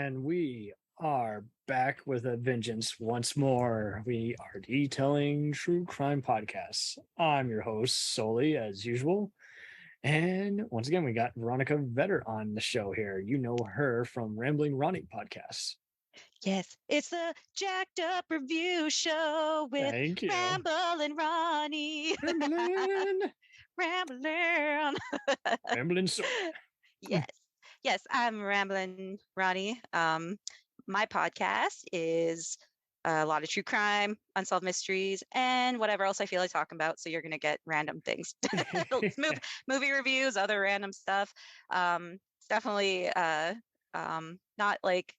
And we are back with a vengeance once more. We are detailing true crime podcasts. I'm your host, Solely, as usual. And once again, we got Veronica Vetter on the show here. You know her from Rambling Ronnie podcast. Yes, it's the Jacked Up Review Show with Thank you. Ramblin' Ronnie. Ramblin'. Rambling so. Yes, I'm Ramblin' Ronnie. My podcast is a lot of true crime, unsolved mysteries, and whatever else I feel like talking about. So you're gonna get random things, movie reviews, other random stuff. It's definitely not like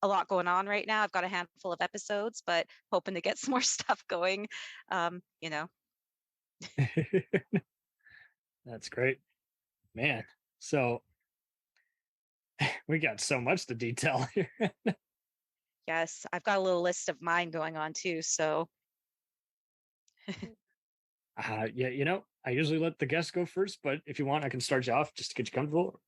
a lot going on right now. I've got a handful of episodes, but hoping to get some more stuff going. That's great, man. So we got so much to detail here. Yes, I've got a little list of mine going on too. So yeah, I usually let the guests go first, but if you want, I can start you off just to get you comfortable.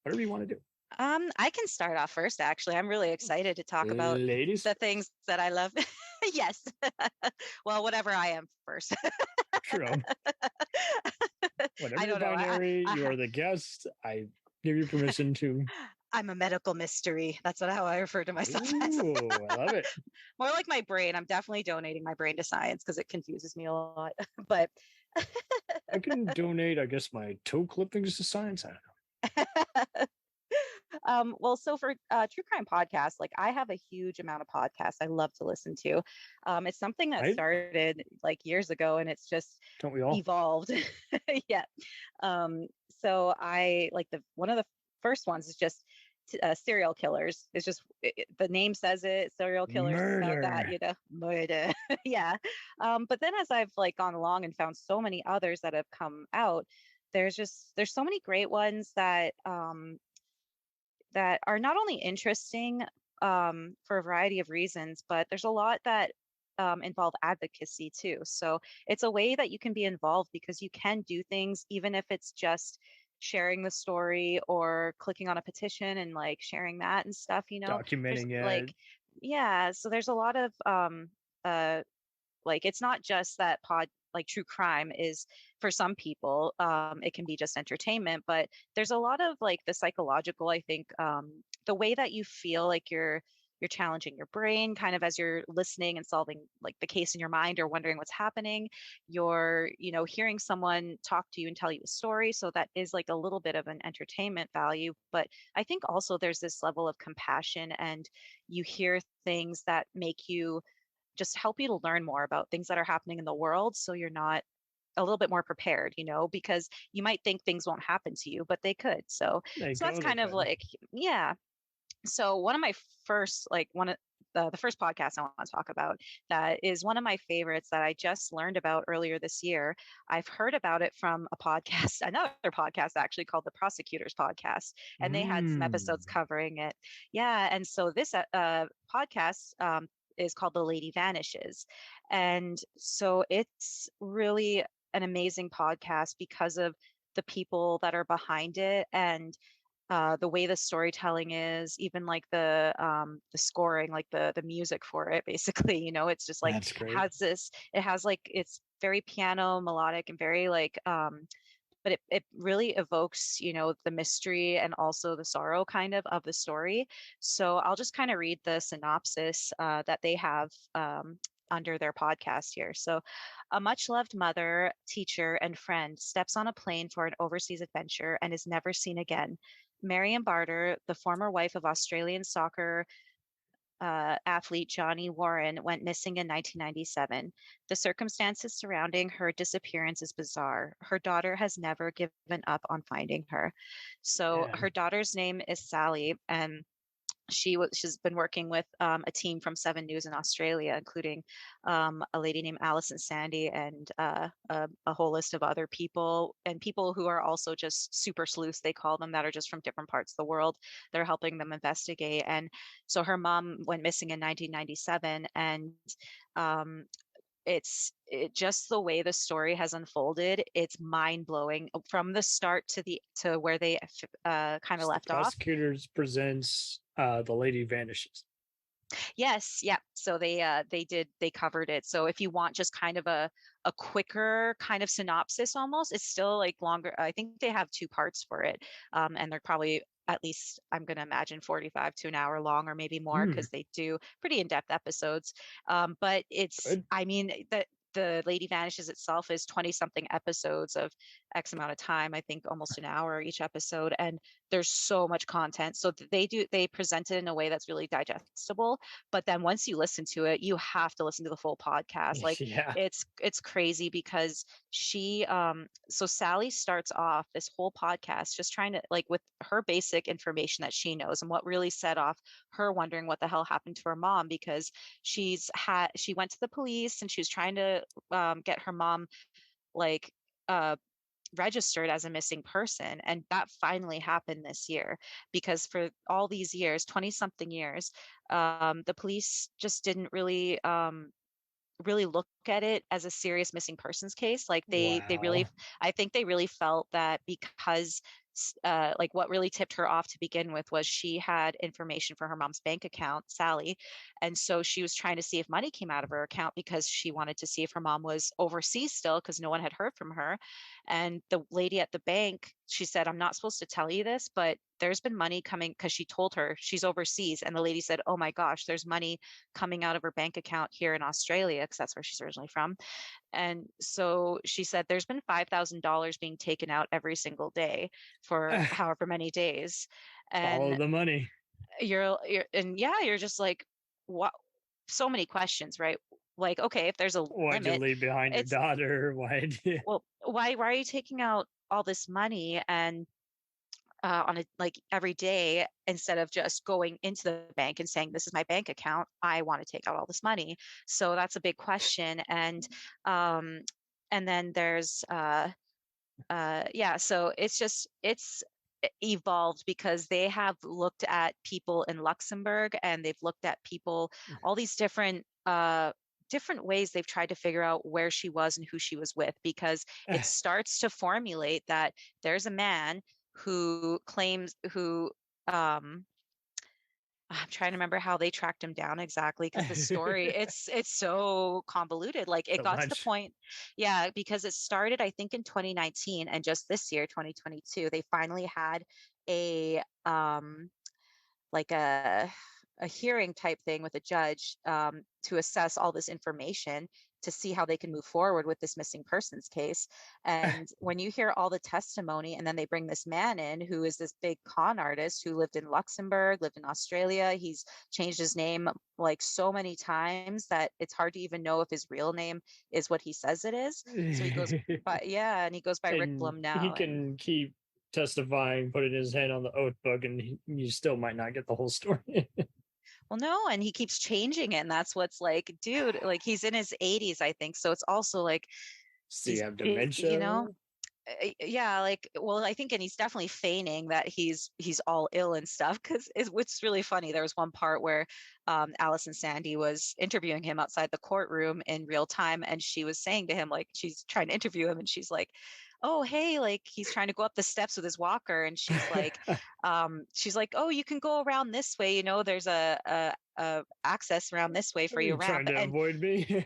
Whatever you want to do. I can start off first, actually. I'm really excited to talk about Ladies, the things that I love. Yes. Well, whatever I am first. True. Whatever I your don't know. binary, you are the guest. I give you permission to. I'm a medical mystery. That's how I refer to myself as. Ooh, I love it. More like my brain. I'm definitely donating my brain to science because it confuses me a lot. But I can donate, I guess, my toe clippings to science. I don't know. Well, so for true crime podcasts, like I have a huge amount of podcasts I love to listen to. It's something that started like years ago, and it's just don't we all evolved. Yeah. So I like one of the first ones is just serial killers. It's just the name says it. Serial killers. Murder. About that, murder. Yeah. But then as I've like gone along and found so many others that have come out, there's so many great ones that that are not only interesting for a variety of reasons, but there's a lot that involve advocacy too. So it's a way that you can be involved because you can do things, even if it's just sharing the story or clicking on a petition and like sharing that and stuff, documenting it. Like, yeah. So there's a lot of like it's not just that like true crime is for some people it can be just entertainment, but there's a lot of like the psychological, I think, the way that you feel like you're challenging your brain kind of as you're listening and solving like the case in your mind or wondering what's happening. You're hearing someone talk to you and tell you a story, so that is like a little bit of an entertainment value, but I think also there's this level of compassion, and you hear things that make you just help you to learn more about things that are happening in the world, so you're not a little bit more prepared, because you might think things won't happen to you, but they could. So that's kind of like, yeah. So one of my first, like one of the first podcast I want to talk about that is one of my favorites that I just learned about earlier this year. I've heard about it from a podcast, another podcast actually called the Prosecutors Podcast, and they had some episodes covering it. Yeah. And so this podcast is called The Lady Vanishes. And so it's really an amazing podcast because of the people that are behind it, and the way the storytelling is, even like the scoring, like the music for it, basically, it's just like it has like, it's very piano melodic and very like but it really evokes, the mystery and also the sorrow kind of the story. So I'll just kind of read the synopsis that they have under their podcast here. So a much loved mother, teacher, and friend steps on a plane for an overseas adventure and is never seen again. Marion Barter, the former wife of Australian soccer athlete Johnny Warren, went missing in 1997. The circumstances surrounding her disappearance is bizarre. Her daughter has never given up on finding her. So her daughter's name is Sally, and she's been working with a team from 7 News in Australia, including a lady named Alison Sandy and a whole list of other people, and people who are also just super sleuths, they call them, that are just from different parts of the world. They're helping them investigate. And so her mom went missing in 1997, and just the way the story has unfolded. It's mind blowing from the start to where they kind of The left off. prosecutors presents the lady vanishes. Yes, yeah. So they covered it. So if you want just kind of a quicker kind of synopsis, almost, it's still like longer. I think they have two parts for it, and they're probably at least, I'm going to imagine, 45 to an hour long, or maybe more, Hmm, because they do pretty in-depth episodes. But it's, good. I mean, the Lady Vanishes itself is 20 something episodes of X amount of time. I think almost an hour each episode, and there's so much content. So they present it in a way that's really digestible, but then once you listen to it, you have to listen to the full podcast. Like, Yeah. it's crazy because so Sally starts off this whole podcast just trying to, like, with her basic information that she knows, and what really set off her wondering what the hell happened to her mom, because she went to the police and she was trying to get her mom, like, uh registered as a missing person, and that finally happened this year, because for all these years, 20 something years, the police just didn't really look at it as a serious missing persons case. Like, they really, Wow. I think they really felt that because like, what really tipped her off to begin with was she had information for her mom's bank account, Sally, and so she was trying to see if money came out of her account, because she wanted to see if her mom was overseas still, because no one had heard from her. And the lady at the bank, she said, I'm not supposed to tell you this, but there's been money coming, because she told her she's overseas. And the lady said, oh my gosh, there's money coming out of her bank account here in Australia, because that's where she's originally from. And so she said there's been $5,000 being taken out every single day for however many days. Follow And the money. you're just like, what? So many questions, right? Like, okay, if there's a Why'd you limit, leave behind your it's, daughter? Why'd you? well, why are you taking out all this money, and on a, like, every day, instead of just going into the bank and saying, this is my bank account, I want to take out all this money? So that's a big question. Um and then there's yeah, so it's evolved, because they have looked at people in Luxembourg, and they've looked at people, all these different ways they've tried to figure out where she was and who she was with, because it starts to formulate that there's a man who claims, who um I'm trying to remember how they tracked him down exactly, because the story, it's so convoluted. Like, it So got to the much. point, yeah, because it started, I think, in 2019, and just this year, 2022, they finally had a like a hearing type thing with a judge, to assess all this information, to see how they can move forward with this missing persons case. And when you hear all the testimony, and then they bring this man in who is this big con artist who lived in Luxembourg, lived in Australia. He's changed his name like so many times that it's hard to even know if his real name is what he says it is. So he goes by, yeah, and he goes by Rick And Blum he now. And can keep testifying, putting his hand on the oath book, and you still might not get the whole story. well, no, and he keeps changing it. And that's what's like, dude, like, he's in his 80s, I think. So it's also like, So you he's have big, you dementia. know? Yeah, like, well, I think, and he's definitely feigning that he's all ill and stuff, because it's really funny. There was one part where Allison Sandy was interviewing him outside the courtroom in real time, and she was saying to him, like, she's trying to interview him, and she's like, oh, hey, like, he's trying to go up the steps with his walker, and she's like, oh, you can go around this way, there's a access around this way for your You're ramp. trying to And avoid me.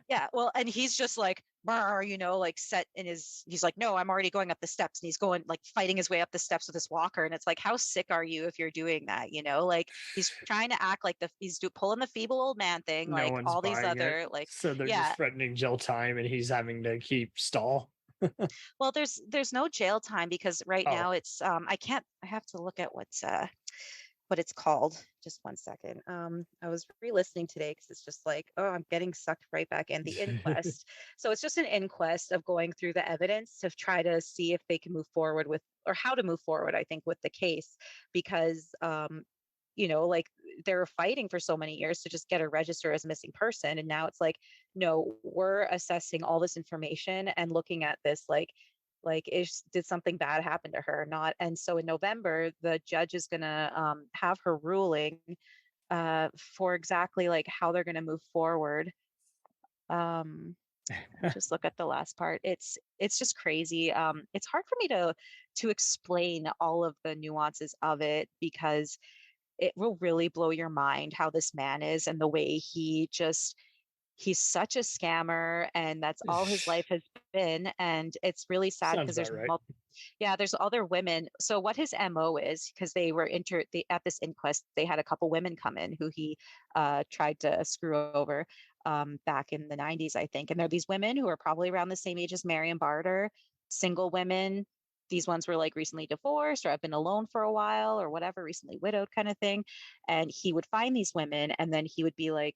yeah, well, and he's just like, "Brr," like, set in he's like, no, I'm already going up the steps. And he's going, like, fighting his way up the steps with his walker. And it's like, how sick are you if you're doing that? Like, he's trying to act like pulling the feeble old man thing, No like one's all these buying it. other, like, So they're just yeah. threatening jail time, and he's having to keep stall. Well, there's no jail time, because right Oh, now it's I have to look at what it's called. Just one second. I was re-listening today, because it's just like, oh, I'm getting sucked right back in. The inquest. So it's just an inquest of going through the evidence to try to see if they can move forward with, or how to move forward, I think, with the case, because like, they were fighting for so many years to just get her registered as a missing person, and now it's like, no, we're assessing all this information and looking at this, like, did something bad happen to her or not? And so in November, the judge is going to have her ruling for exactly, like, how they're going to move forward Let me just look at the last part. It's just crazy. It's hard for me to explain all of the nuances of it because it will really blow your mind how this man is and the way he's such a scammer and that's all his life has been. And it's really sad Sounds because about right. yeah, there's other women. So what his MO is, because at this inquest, they had a couple women come in who he tried to screw over back in the 90s, I think. And they're these women who are probably around the same age as Marion Barter, single women. These ones were like recently divorced or have been alone for a while or whatever, recently widowed kind of thing. And he would find these women and then he would be like,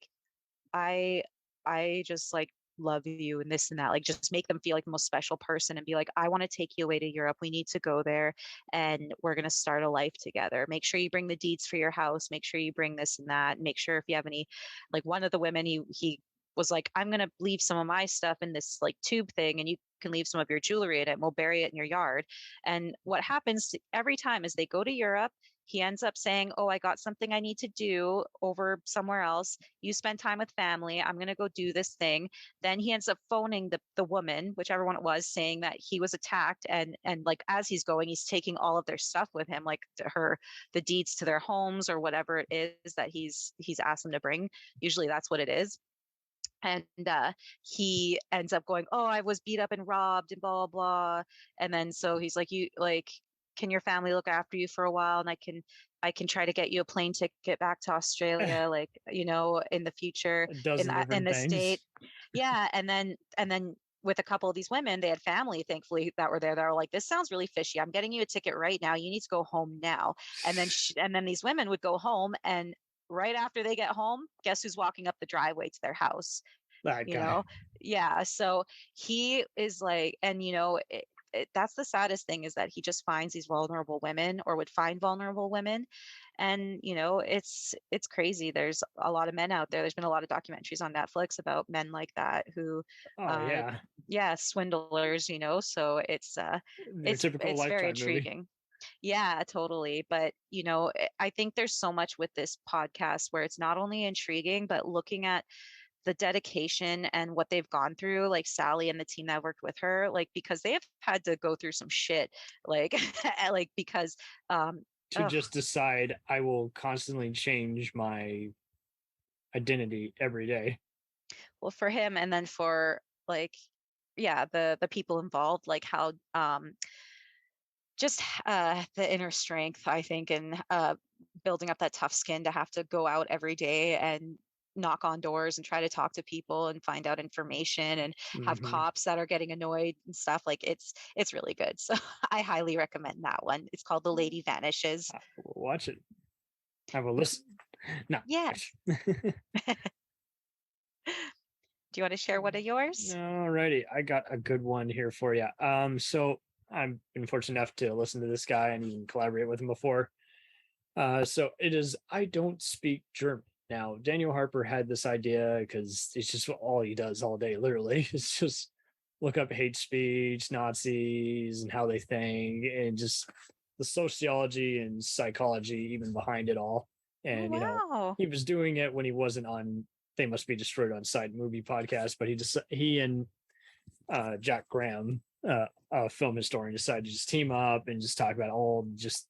I I just like love you and this and that, like just make them feel like the most special person and be like, I want to take you away to Europe. We need to go there and we're going to start a life together. Make sure you bring the deeds for your house. Make sure you bring this and that. Make sure if you have any, like one of the women, he was like, I'm going to leave some of my stuff in this like tube thing and you can leave some of your jewelry in it and we'll bury it in your yard. And what happens every time is they go to Europe, he ends up saying, oh, I got something I need to do over somewhere else. You spend time with family. I'm going to go do this thing. Then he ends up phoning the woman, whichever one it was, saying that he was attacked. And like as he's going, he's taking all of their stuff with him, like the deeds to their homes or whatever it is that he's asked them to bring. Usually that's what it is. And he ends up going, oh, I was beat up and robbed and blah, blah, blah. And then so he's like, you like, can your family look after you for a while? And I can try to get you a plane ticket back to Australia, like, in the future A in dozen in different the state. things. Yeah. And then with a couple of these women, they had family, thankfully, that were there that were like, this sounds really fishy. I'm getting you a ticket right now. You need to go home now. And then these women would go home and right after they get home, guess who's walking up the driveway to their house? That you guy. know yeah, so he is like, and that's the saddest thing is that he just finds these vulnerable women or would find vulnerable women. And it's crazy. There's a lot of men out there. There's been a lot of documentaries on Netflix about men like that who Oh uh yeah, yeah, swindlers, so their it's typical very Lifetime movie. intriguing. Yeah, totally. But, I think there's so much with this podcast where it's not only intriguing, but looking at the dedication and what they've gone through, like Sally and the team that worked with her, like because they have had to go through some shit, like, like because, To oh, just decide I will constantly change my identity every day. well, for him and then for like, yeah, the people involved, like how, just the inner strength, I think, and building up that tough skin to have to go out every day and knock on doors and try to talk to people and find out information and have Hmm. cops that are getting annoyed and stuff. Like it's really good. So I highly recommend that one. It's called The Lady Vanishes. Watch it. Have a listen. No. Yes. Do you want to share one of yours? Alrighty, I got a good one here for you. So I've been fortunate enough to listen to this guy and even collaborate with him before. So it is I don't speak German. Now, Daniel Harper had this idea because it's just all he does all day, literally. It's just look up hate speech, Nazis, and how they think, and just the sociology and psychology even behind it all. Oh, And wow. he was doing it when he wasn't on They Must Be Destroyed on Site movie podcast, but he and Jack Graham, a film historian, decided to just team up and just talk about all just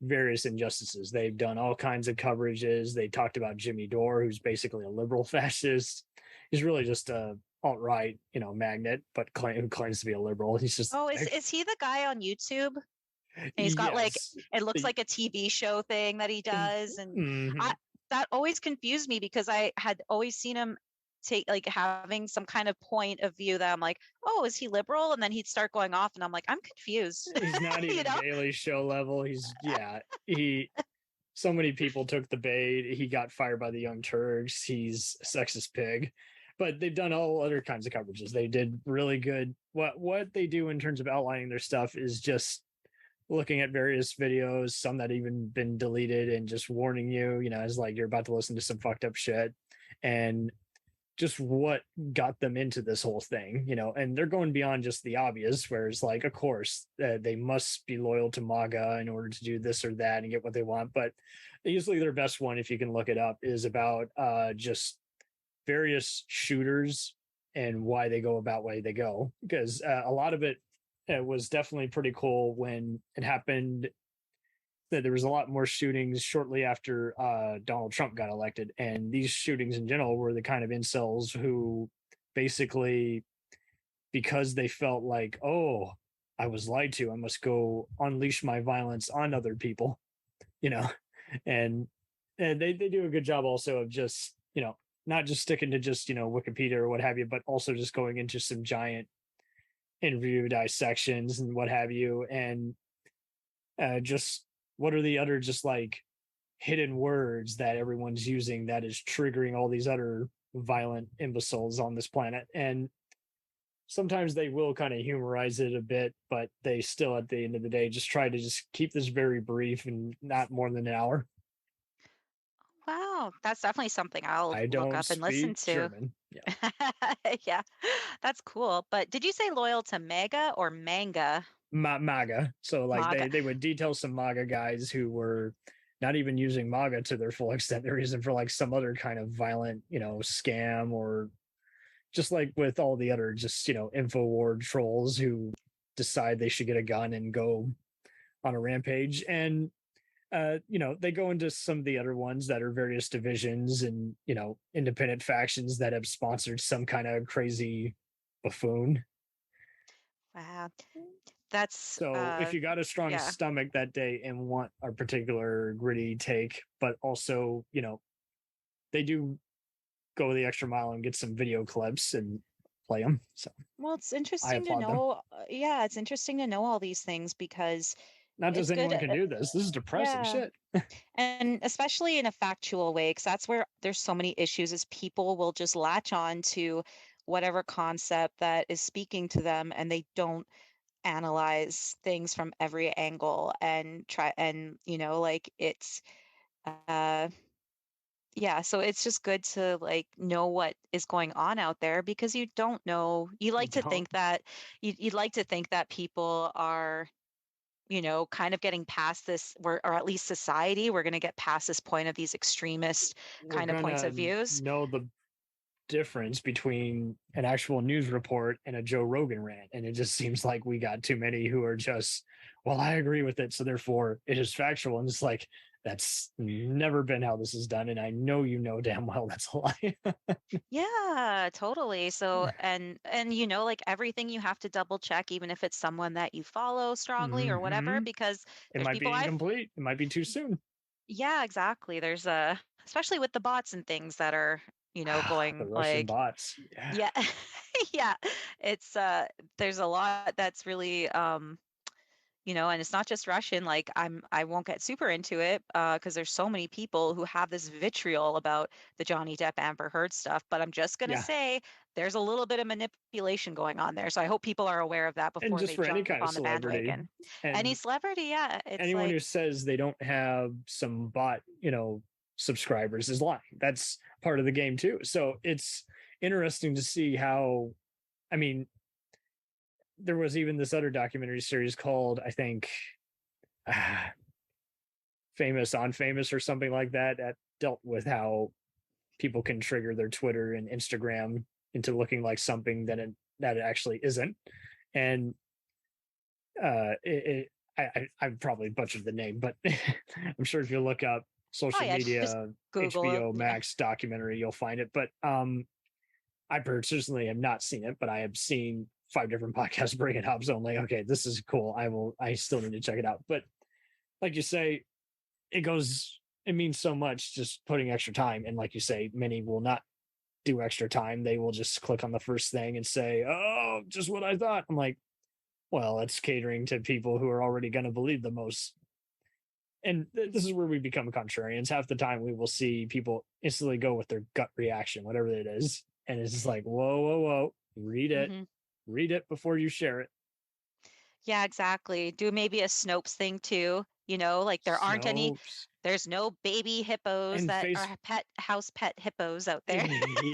various injustices. They've done all kinds of coverages. They talked about Jimmy Dore, who's basically a liberal fascist. He's really just a alt-right, magnet, but claims to be a liberal. He's just Oh, is he the guy on YouTube? And he's got like yes. it looks like a TV show thing that he does, and I Mhm. that always confused me because I had always seen him take like having some kind of point of view that I'm like, oh, is he liberal? And then he'd start going off, and I'm like, I'm confused. He's not you even know? Daily Show level. He so many people took the bait. He got fired by the Young Turks. He's a sexist pig. But they've done all other kinds of coverages. They did really good. What they do in terms of outlining their stuff is just looking at various videos, some that even been deleted, and just warning you, as like you're about to listen to some fucked up shit, and just what got them into this whole thing, and they're going beyond just the obvious, where it's like, of course, they must be loyal to MAGA in order to do this or that and get what they want. But usually their best one, if you can look it up, is about just various shooters and why they go about way they go. Because a lot of it was definitely pretty cool when it happened. That there was a lot more shootings shortly after Donald Trump got elected, and these shootings in general were the kind of incels who basically, because they felt like, oh, I was lied to, I must go unleash my violence on other people, you know, and they do a good job also of just, not just sticking to just, Wikipedia or what have you, but also just going into some giant interview dissections and what have you, and just what are the other just like hidden words that everyone's using that is triggering all these other violent imbeciles on this planet. And sometimes they will kind of humorize it a bit, but they still at the end of the day just try to just keep this very brief and not more than an hour. Wow, that's definitely something I'll I look don't up and listen speak to. German. Yeah. Yeah, that's cool. But did you say loyal to mega or manga? MAGA. So like Maga. they would detail some MAGA guys who were not even using MAGA to their full extent. They're using for like some other kind of violent, scam, or just like with all the other just, InfoWar trolls who decide they should get a gun and go on a rampage. And they go into some of the other ones that are various divisions and, independent factions that have sponsored some kind of crazy buffoon. Wow. That's So if you got a strong yeah. stomach that day and want a particular gritty take, but also, they do go the extra mile and get some video clips and play them. So Well, it's I interesting to applaud them. know. Yeah, it's interesting to know all these things because Not just it's good. anyone can do this. This is depressing Yeah. shit. And especially in a factual way, because that's where there's so many issues is people will just latch on to whatever concept that is speaking to them and they don't analyze things from every angle and try and like it's uh yeah, so it's just good to like know what is going on out there because you don't know. You You like to don't. think that you'd like to think that people are, kind of getting past this, or at least society, we're going to get past this point of these extremist We're kind of points gonna of views. know the difference between an actual news report and a Joe Rogan rant. And it just seems like we got too many who are just, well, I agree with it, so therefore it is factual. And it's like, that's never been how this is done. And I know damn well that's a lie. Yeah, totally. So and like everything you have to double check even if it's someone that you follow strongly or whatever Mm-hmm. because It there's might people be I've incomplete. It might be too soon. yeah, exactly. There's a especially with the bots and things that are, The going Russian like bots. Yeah. yeah. Yeah. It's there's a lot that's really and it's not just Russian. Like I won't get super into it because there's so many people who have this vitriol about the Johnny Depp Amber Heard stuff. But I'm just gonna Yeah. say there's a little bit of manipulation going on there. So I hope people are aware of that And before just they for any jump kind of on the celebrity. bandwagon. Any And celebrity, yeah, it's anyone who like says they don't have some bot, subscribers is lying. That's part of the game too. So it's interesting to see how, I mean, there was even this other documentary series called, I think, uh, Famous on Famous or something like that, that dealt with how people can trigger their Twitter and Instagram into looking like something that it actually isn't. And I probably butchered the name, but I'm sure if you look up oh social yeah, just media Google it. HBO Yeah. Max documentary, you'll find it. But I personally have not seen it, but I have seen 5 different podcasts bring it up. So I'm like, okay, this is cool. I still need to check it out. But like you say, it means so much just putting extra time. And like you say, many will not do extra time. They will just click on the first thing and say, oh, just what I thought. I'm like, well, it's catering to people who are already going to believe the most. And this is where we become contrarians. Half the time we will see people instantly go with their gut reaction, whatever it is. And it's just like, whoa, whoa, whoa, Hmm. read it before you share it. Yeah, exactly. Do maybe a Snopes thing too. Like Snopes there's no baby hippos and that face. are house pet hippos out there.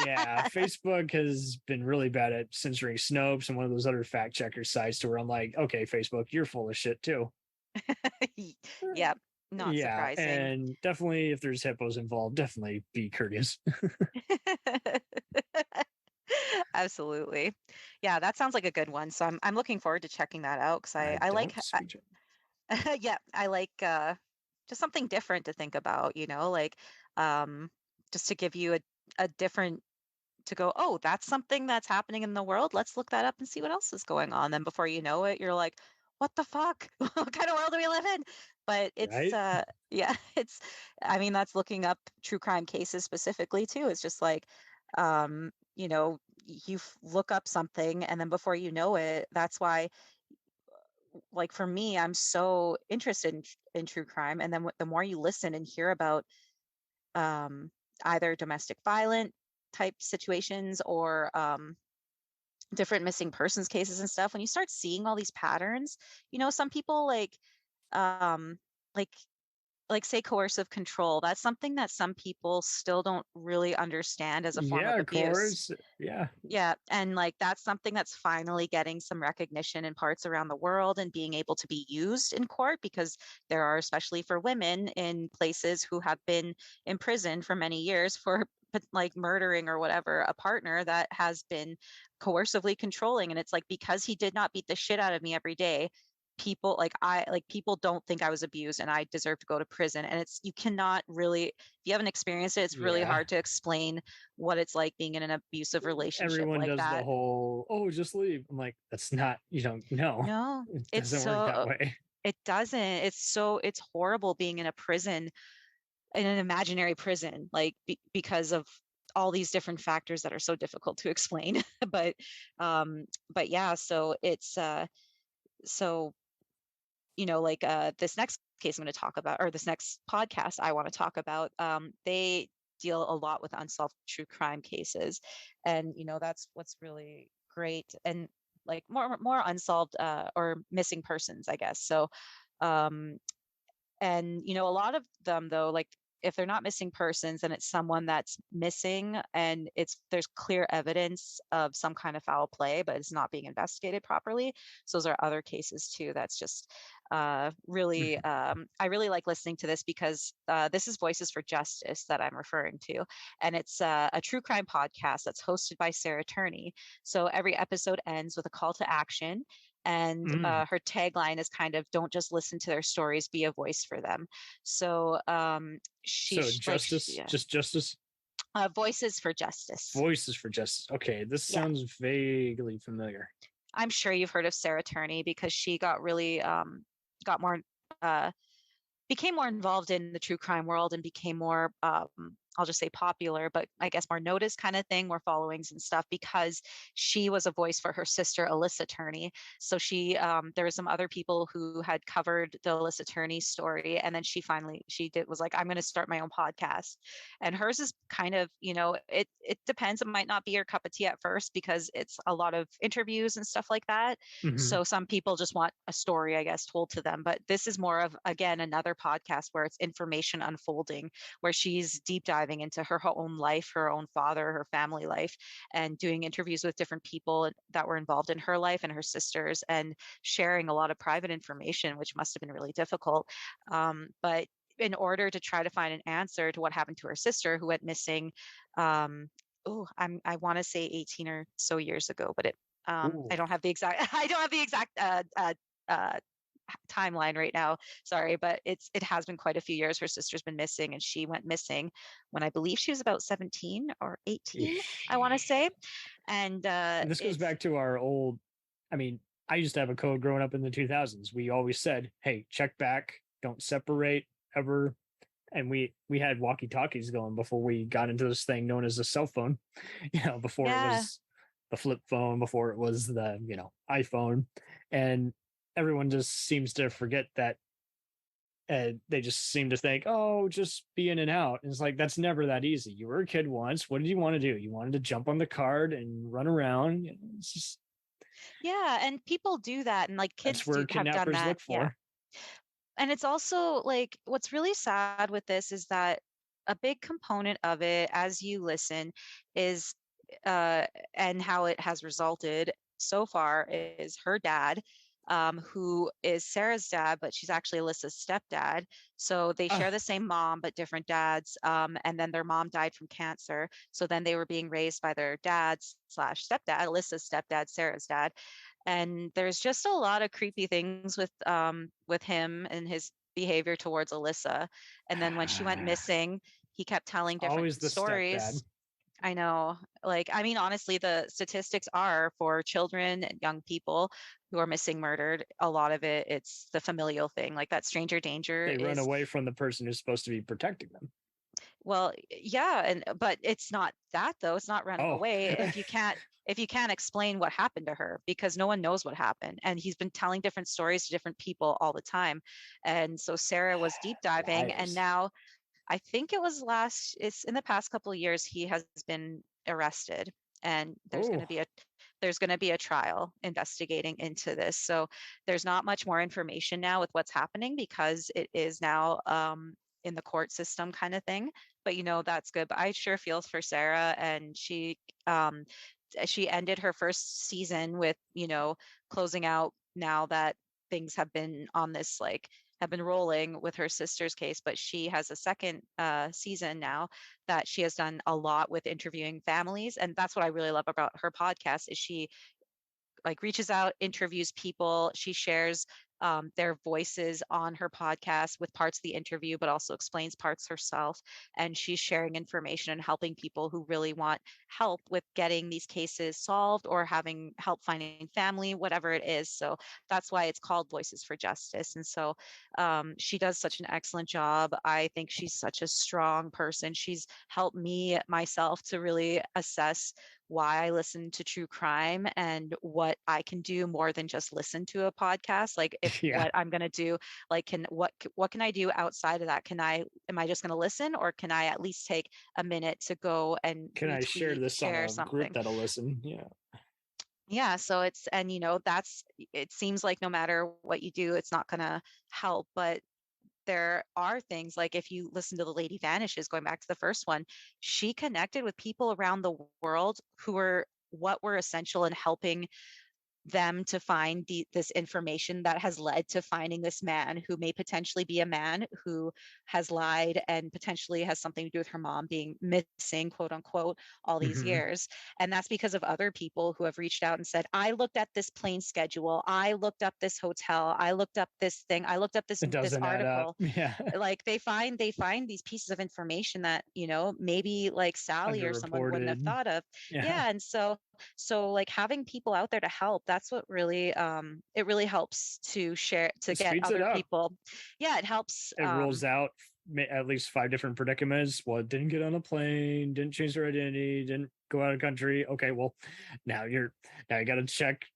Yeah, Facebook has been really bad at censoring Snopes and one of those other fact checker sites to where I'm like, okay, Facebook, you're full of shit too. Yep, not Yeah, surprising. and definitely if there's hippos involved, definitely be courteous. Absolutely. Yeah, that sounds like a good one. So I'm looking forward to checking that out because I I like don't speak. yeah, I like just something different to think about, like um just to give you a different to go, oh, that's something that's happening in the world. Let's look that up and see what else is going on. Then before you know it, you're like, what the fuck? What kind of world do we live in? But it's Right? yeah, it's I mean, that's looking up true crime cases specifically too. It's just like you know, look up something and then before you know it, that's why like for me, I'm so interested in true crime. And then the more you listen and hear about um, either domestic violent type situations or different missing persons cases and stuff, when you start seeing all these patterns, some people um, like like say coercive control. That's something that some people still don't really understand as a form of Yeah, of abuse. course. Yeah. Yeah, and like that's something that's finally getting some recognition in parts around the world and being able to be used in court because there are, especially for women in places who have been imprisoned for many years for like murdering or whatever a partner that has been coercively controlling. And it's like because he did not beat the shit out of me every day, people don't think I was abused and I deserve to go to prison. And it's you cannot really, if you haven't experienced it, it's really Yeah. hard to explain what it's like being in an abusive relationship Everyone like does the that. whole, oh, just leave. I'm like, that's not, you don't know. No, It it's doesn't work that so way. it doesn't. It's horrible being in a prison, in an imaginary prison, like because of all these different factors that are so difficult to explain. but but yeah, so it's so this next case I'm going to talk about, or this next podcast I want to talk about, they deal a lot with unsolved true crime cases, and that's what's really great, and like more unsolved or missing persons, I guess. So um, and a lot of them though, like if they're not missing persons and it's someone that's missing and there's clear evidence of some kind of foul play but it's not being investigated properly. So those are other cases too. That's just really I really like listening to this because this is Voices for Justice that I'm referring to, and it's a true crime podcast that's hosted by Sarah Turney. So every episode ends with a call to action, and Mm. her tagline is kind of don't just listen to their stories, be a voice for them. So So justice, yeah, just justice, Voices for Justice. voices for justice. Okay, this Yeah, sounds vaguely familiar. I'm sure you've heard of Sarah Turney because she got really got more uh, became more involved in the true crime world and became more I'll just say popular, but I guess more noticed kind of thing, more followings and stuff, because she was a voice for her sister Alyssa Turney. So there were some other people who had covered the Alyssa Turney story, and then was like, I'm going to start my own podcast. And hers is kind of, it depends. It might not be your cup of tea at first because it's a lot of interviews and stuff like that. Mm-hmm. So some people just want a story, I guess, told to them. But this is more of, again, another podcast where it's information unfolding, where she's deep diving into her own life, her own father, her family life, and doing interviews with different people that were involved in her life and her sisters, and sharing a lot of private information, which must have been really difficult. But in order to try to find an answer to what happened to her sister, who went missing, I want to say 18 or so years ago, but I don't have the exact uh, timeline right now. Sorry, but it has been quite a few years. Her sister's been missing, and she went missing when I believe she was about 17 or 18, I want to say. And This goes it's back to our old, I mean, I used to have a code growing up in the 2000s. We always said, hey, check back, don't separate ever. And we had walkie talkies going before we got into this thing known as a cell phone, before it yeah. was the flip phone, before it was the, iPhone. And everyone just seems to forget that. They just seem to think, oh, just be in and out. And it's like, that's never that easy. You were a kid once. What did you want to do? You wanted to jump on the card and run around. It's just, Yeah, and people do that, and like that's kids where do have done kidnappers that. look Yeah. for. And it's also like what's really sad with this is that a big component of it, as you listen, is uh and how it has resulted so far is her dad who is Sarah's dad, but she's actually Alyssa's stepdad. So they share Ah, the same mom, but different dads. And then their mom died from cancer. So then they were being raised by their dads slash stepdad, Alyssa's stepdad, Sarah's dad. And there's just a lot of creepy things with him and his behavior towards Alyssa. And then when she went missing, he kept telling different always the stepdad. stories. I know. Like, I mean, honestly, the statistics are for children and young people who are missing murdered. A lot of it, it's the familial thing. Like that stranger danger They run is, away from the person who's supposed to be protecting them. well, yeah, and but it's not that though. It's not running Oh, away if you can't explain what happened to her because no one knows what happened. And he's been telling different stories to different people all the time. And so Sarah was deep diving, and liars. now I think it's in the past couple of years, he has been arrested, and Oh, there's going to be a trial investigating into this. So there's not much more information now with what's happening because it is now in the court system kind of thing. But that's good. But I sure feels for Sarah, and she ended her first season with closing out now that things have been on this like have been rolling with her sister's case, but she has a second season now that she has done a lot with interviewing families, and that's what I really love about her podcast is she like reaches out, interviews people. She shares their voices on her podcast with parts of the interview, but also explains parts herself. And she's sharing information and helping people who really want help with getting these cases solved or having help finding family, whatever it is. So that's why it's called Voices for Justice. And so she does such an excellent job. I think she's such a strong person. She's helped me myself to really assess why I listen to true crime and what I can do more than just listen to a podcast. Like if yeah. what I'm going to do, like what can I do outside of that? Am I just going to listen, or can I at least take a minute to go and Can I share retweet, this on share a group something? that'll listen? Yeah. Yeah, so and it seems like no matter what you do, it's not going to help, but there are things like if you listen to The Lady Vanishes, going back to the first one, she connected with people around the world who were essential in helping them to find this information that has led to finding this man who may potentially be a man who has lied and potentially has something to do with her mom being missing, quote unquote, all these Hmm. years. And that's because of other people who have reached out and said, I looked at this plane schedule, I looked up this hotel, I looked up this thing, I looked up this It this doesn't add up. article. Yeah. Like they find these pieces of information that maybe like Sally or someone wouldn't have Underreported. thought of. Yeah. Yeah, and so like having people out there to help, that's what really it really helps to share, to It get speeds it other up. people. Yeah, it helps. It rules out at least 5 different predicaments. Well, it didn't get on a plane, didn't change their identity, didn't go out of country. Okay, well, now you got to check,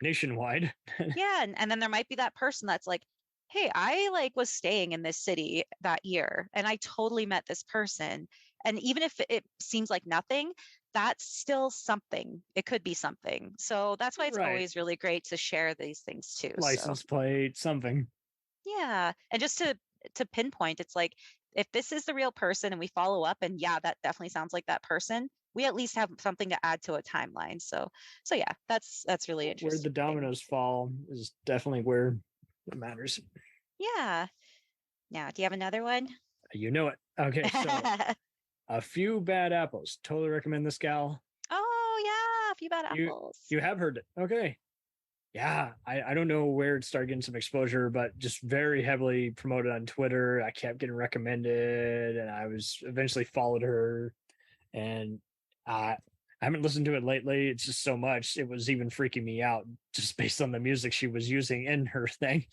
nationwide. Yeah, and then there might be that person that's like, hey, I like was staying in this city that year and I totally met this person. And even if it seems like nothing, that's still something. It could be something. So that's why it's Right. always really great to share these things too. So License plate, something. yeah. And just to pinpoint, it's like if this is the real person and we follow up and yeah, that definitely sounds like that person, we at least have something to add to a timeline. So yeah, that's really Where the interesting. dominoes fall is definitely where it matters. Yeah. Now, do you have another one? You know it. Okay, so A Few Bad Apples. Totally recommend this gal. Oh yeah, a few bad You apples. you have heard it. Okay. Yeah, I don't know where it started getting some exposure, but just very heavily promoted on Twitter. I kept getting recommended, and I was eventually followed her, and I haven't listened to it lately. It's just so much. It was even freaking me out just based on the music she was using in her thing.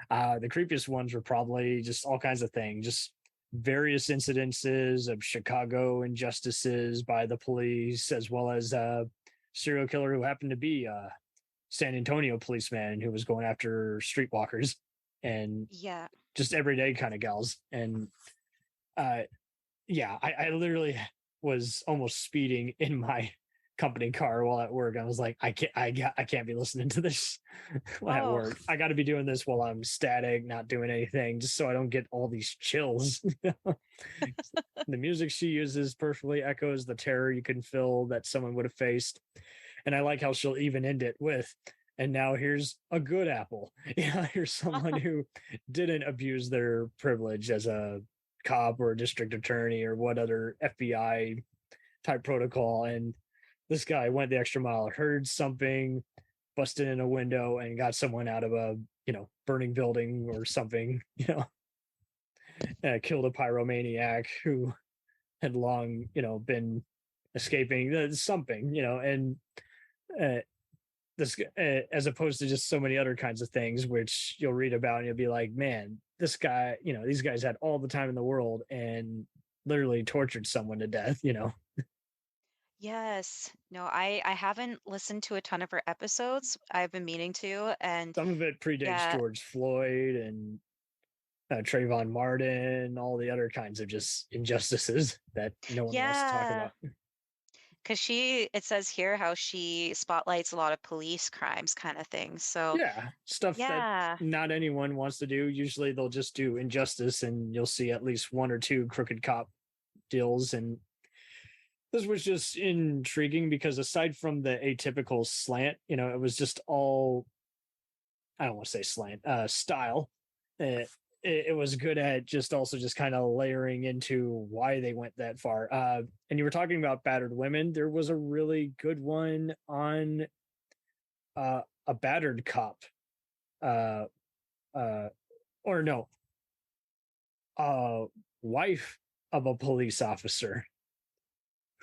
The creepiest ones were probably just all kinds of things, just various incidences of Chicago injustices by the police, as well as a serial killer who happened to be San Antonio policeman who was going after streetwalkers and Yeah. just everyday kind of gals. And uh, yeah, I literally was almost speeding in my company car while at work. I was like, I can't be listening to this at Oh, work. I got to be doing this while I'm static, not doing anything, just so I don't get all these chills. The music she uses perfectly echoes the terror you can feel that someone would have faced. And I like how she'll even end it with, and now here's a good apple. Here's someone who didn't abuse their privilege as a cop or a district attorney or what other FBI type protocol. And this guy went the extra mile, heard something, busted in a window, and got someone out of a burning building or something. Killed a pyromaniac who had long been escaping something. And uh, this as opposed to just so many other kinds of things which you'll read about and you'll be like, man, this guy, these guys had all the time in the world and literally tortured someone to death. Yes. No, I haven't listened to a ton of her episodes. I've been meaning to, and Some of it predates yeah, George Floyd and Trayvon Martin, all the other kinds of just injustices that no one wants to talk yeah. about. Because it says here how she spotlights a lot of police crimes kind of thing. So Yeah, stuff that yeah. not anyone wants to do. Usually they'll just do injustice and you'll see at least one or two crooked cop deals. And this was just intriguing because aside from the atypical slant, it was just all, I don't want to say slant, style. It was good at just also just kind of layering into why they went that far. And you were talking about battered women. There was a really good one on a battered cop, uh, uh, or no, wife of a police officer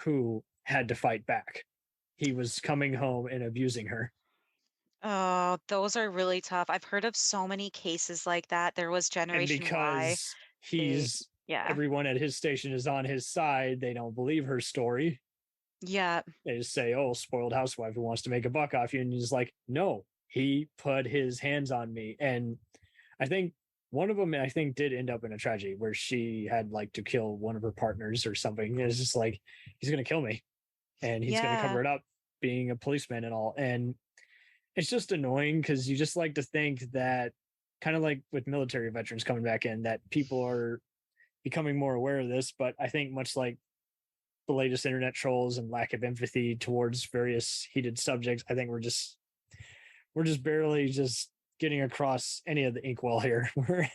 who had to fight back. He was coming home and abusing her. Oh, those are really tough. I've heard of so many cases like that. There was And Generation Y. because They, he's yeah, everyone at his station is on his side, they don't believe her story. yeah, They just say, "Oh, spoiled housewife who wants to make a buck off you," and he's like, "No, he put his hands on me." And I think one of them, I think, did end up in a tragedy where she had like to kill one of her partners or something. And it's just like he's gonna kill me, and he's gonna yeah. cover it up, being a policeman and all. And it's just annoying because you just like to think that, kind of like with military veterans coming back in, that people are becoming more aware of this. But I think much like the latest internet trolls and lack of empathy towards various heated subjects, I think we're just barely just getting across any of the inkwell here. We're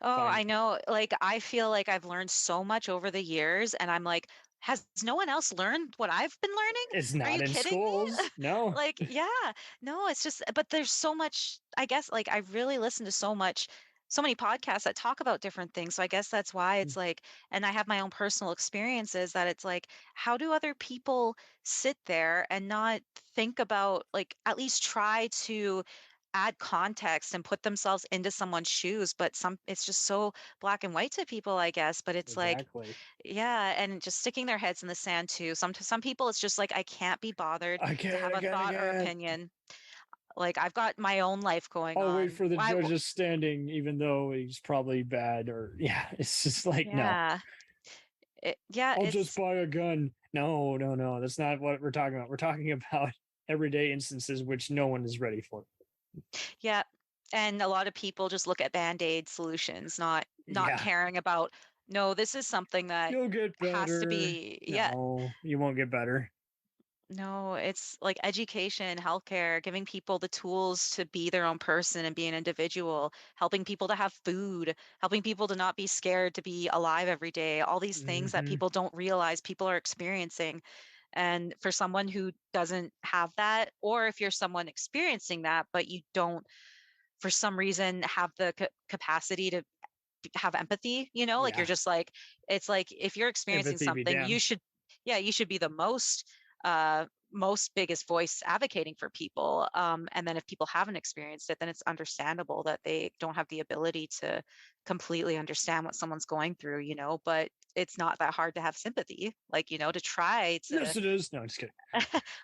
Oh, fine. I know. Like, I feel like I've learned so much over the years, and I'm like, has no one else learned what I've been learning? It's Are not you in kidding me? schools. No. Like, yeah, no, it's just, but there's so much, I guess, like, I really listen to so many podcasts that talk about different things. So I guess that's why it's like, and I have my own personal experiences that it's like, how do other people sit there and not think about, like, at least try to add context and put themselves into someone's shoes, but it's just so black and white to people, I guess. But it's like, Exactly. yeah, and just sticking their heads in the sand too. Some people it's just like I can't be bothered I to have can't a again, thought or again. opinion. Like I've got my own life going I'll wait on. for the Why judge's standing, even though he's probably bad. Or yeah, it's just like no. yeah. Yeah, I'll just it's buy a gun. No, no, no. That's not what we're talking about. We're talking about everyday instances which no one is ready for. yeah. And a lot of people just look at band-aid solutions, not Yeah, caring about no, this is something that you'll get has to better. be, yeah. No, you won't get better. No, it's like education, healthcare, giving people the tools to be their own person and be an individual, helping people to have food, helping people to not be scared to be alive every day. All these things that Hmm. people don't realize people are experiencing. And for someone who doesn't have that, or if you're someone experiencing that, but you don't, for some reason, have the capacity to have empathy, like you're Yeah, just like, it's like if you're experiencing empathy be something, damned. yeah, you should be the uh most biggest voice advocating for people. And then if people haven't experienced it, then it's understandable that they don't have the ability to completely understand what someone's going through, but it's not that hard to have sympathy, like, to try to Yes, it is. No, I'm just kidding.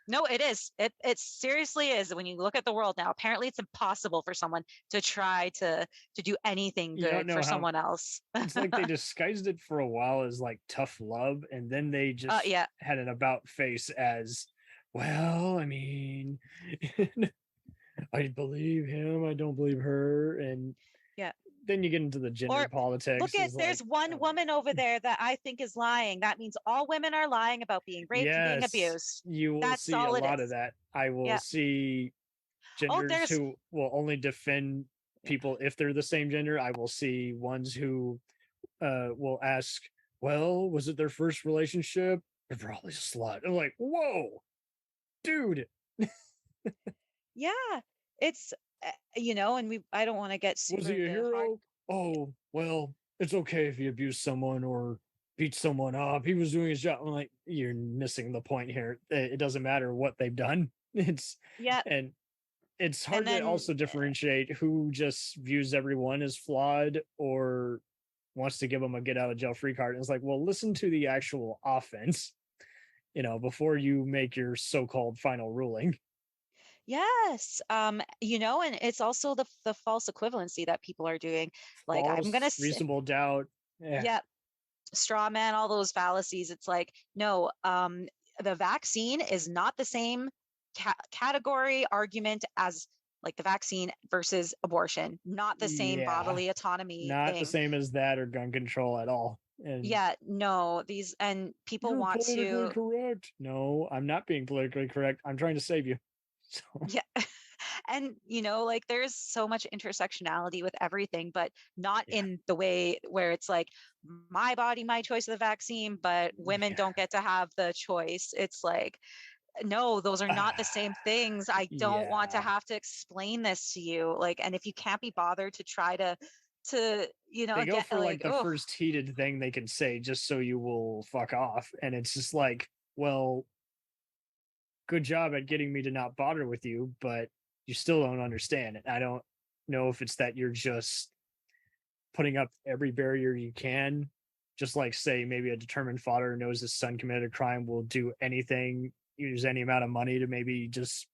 no, it is. It seriously is. When you look at the world now, apparently it's impossible for someone to try to do anything You don't good for know how. someone else. It's like they disguised it for a while as like tough love, and then they just Yeah, had an about face as, well, I mean, I believe him, I don't believe her, and yeah. then you get into the gender Or look politics. at Is there's like, one oh my woman over there that I think is lying. That means all women are lying about being raped and being yes, abused. you will That's see a all it lot of is. that. I will Yeah. see. genders there's who will only defend people if they're the same gender. I will see ones who will ask, well, was it their first relationship? They're probably a slut. I'm like, whoa, dude. yeah, it's and I don't want to get Was super he a into hard. hero? Oh, well, it's okay if he abused someone or beat someone up. He was doing his job. I'm like, you're missing the point here. It doesn't matter what they've done. It's Yeah, and it's and hard to then also differentiate who just views everyone as flawed or wants to give them a get out of jail free card. And it's like, well, listen to the actual offense, before you make your so-called final ruling. yes, and it's also the false equivalency that people are doing. Like I'm gonna False, say, reasonable doubt. Yeah. yeah, straw man, all those fallacies. It's like, no, the vaccine is not the same category argument as like the vaccine versus abortion, not the same Yeah. bodily autonomy Not the thing. same as that or gun control at all. And Yeah, no, these and people you're want politically to, correct. No, I'm not being politically correct. I'm trying to save you. So yeah. And like there's so much intersectionality with everything, but not yeah. in the way where it's like my body, my choice of the vaccine, but women Yeah. don't get to have the choice. It's like, no, those are not the same things. I don't want to Yeah. have to explain this to you. Like, and if you can't be bothered to try to They go get for like, like the oh, first heated thing they can say just so you will fuck off. And it's just like, well, good job at getting me to not bother with you, but you still don't understand it. I don't know if it's that you're just putting up every barrier you can. Just like, say, maybe a determined father knows his son committed a crime, will do anything, use any amount of money to maybe just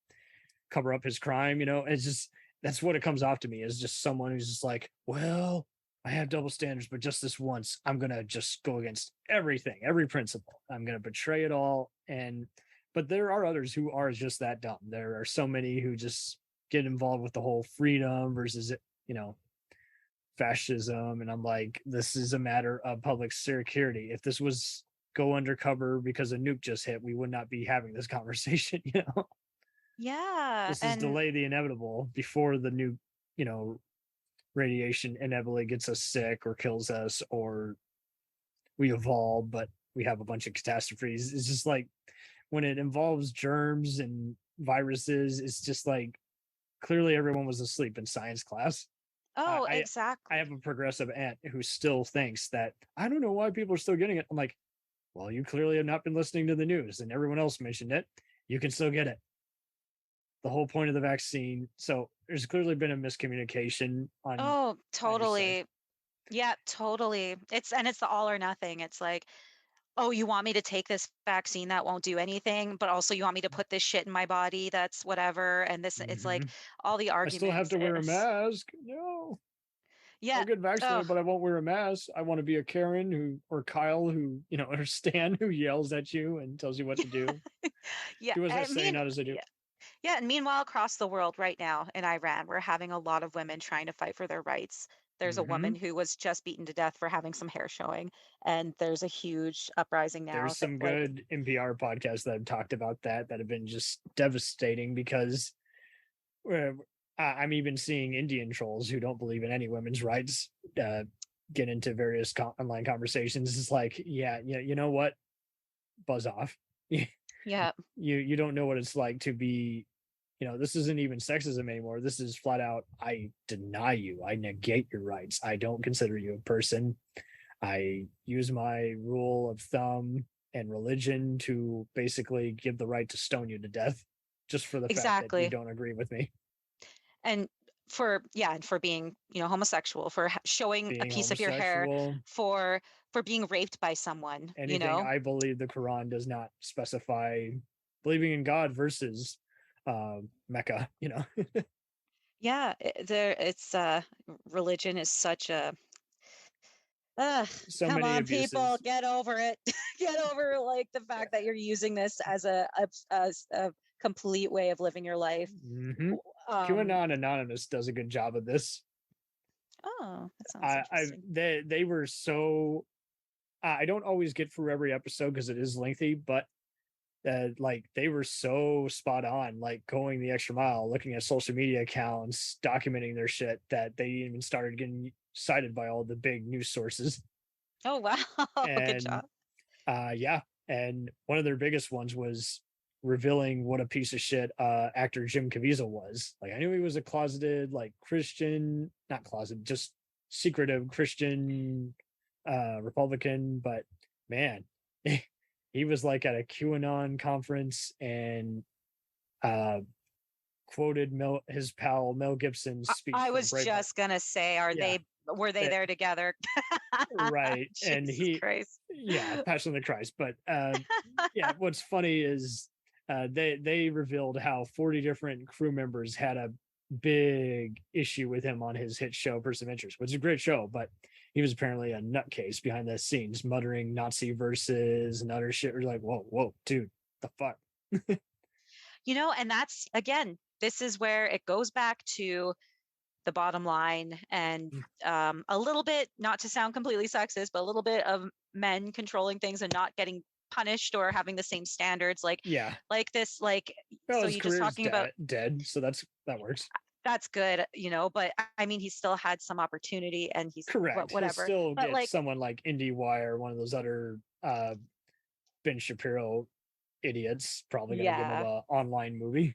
cover up his crime. It's just that's what it comes off to me is just someone who's just like, well, I have double standards, but just this once, I'm gonna just go against everything, every principle. I'm gonna betray it all. But there are others who are just that dumb. There are so many who just get involved with the whole freedom versus, you know, fascism. And I'm like, this is a matter of public security. If this was go undercover because a nuke just hit, we would not be having this conversation. yeah. This is And delay the inevitable before the new, you know, radiation inevitably gets us sick or kills us or we evolve, but we have a bunch of catastrophes. It's just like when it involves germs and viruses, it's just like clearly everyone was asleep in science class. I, oh, I I exactly. have a progressive aunt who still thinks that I don't know why people are still getting it. I'm like, well, you clearly have not been listening to the news, and everyone else mentioned it. You can still get it. The whole point of the vaccine. So there's clearly been a miscommunication on Oh, either side. totally. Yeah, totally. It's the all or nothing. It's like, oh, you want me to take this vaccine that won't do anything, but also you want me to put this shit in my body that's whatever. And this, it's like Mm-hmm. all the I still have arguments to wear a is, mask. No, yeah. I'll get Oh, vaccinated, but I won't wear a mask. I want to be a Karen who or Kyle who, or Stan who yells at you and tells you what to do. yeah. Do as I I say, mean, not as I do. yeah. Yeah. And meanwhile, across the world right now in Iran, we're having a lot of women trying to fight for their rights. There's a Mm-hmm. woman who was just beaten to death for having some hair showing, and there's a huge uprising now There's that some like, good NPR podcasts that have talked about that have been just devastating because uh, I'm even seeing Indian trolls who don't believe in any women's rights get into various online conversations. It's like, yeah, you know what? Buzz off. you yeah, you don't know what it's like to be. This isn't even sexism anymore. This is flat out. I deny you. I negate your rights. I don't consider you a person. I use my rule of thumb and religion to basically give the right to stone you to death just for the fact that you exactly. don't agree with me And and for being homosexual, for showing a being piece of your hair, homosexual. for being raped by someone, Anything I believe the Quran does not specify believing in God versus Mecca. yeah, it's religion is such a So come many on people, abuses. get over it. Get over like the fact that you're using this as a complete way of living your life. Mm-hmm. um QAnon Anonymous does a good job of this. oh, that sounds interesting. They were so I don't always get through every episode because it is lengthy, but Like they were so spot on, like going the extra mile, looking at social media accounts, documenting their shit, that they even started getting cited by all the big news sources. Oh wow. Good And job. yeah, and one of their biggest ones was revealing what a piece of shit actor Jim Caviezel was. Like I knew he was a closeted, like Christian, not closeted, just secretive Christian Republican, but man, he was like at a QAnon conference and uh quoted his pal Mel Gibson's speech I from was Braveheart. just gonna say, Yeah, were they there together? right. And Jesus Christ. yeah, Passion of the Christ. But yeah, what's funny is they revealed how 40 different crew members had a big issue with him on his hit show Person of Interest, which is a great show, but he was apparently a nutcase behind the scenes, muttering Nazi verses and other shit. We're like, whoa, dude, the fuck. And that's, again, this is where it goes back to the bottom line, and a little bit, not to sound completely sexist, but a little bit of men controlling things and not getting punished or having the same standards, like this, like, well, so his you're just career's talking about dead, so that works. that's good, but I mean, he still had some opportunity, and he's Correct. whatever. He'll still But get like, someone like IndieWire, one of those other Ben Shapiro idiots, probably going to give him yeah. an online movie.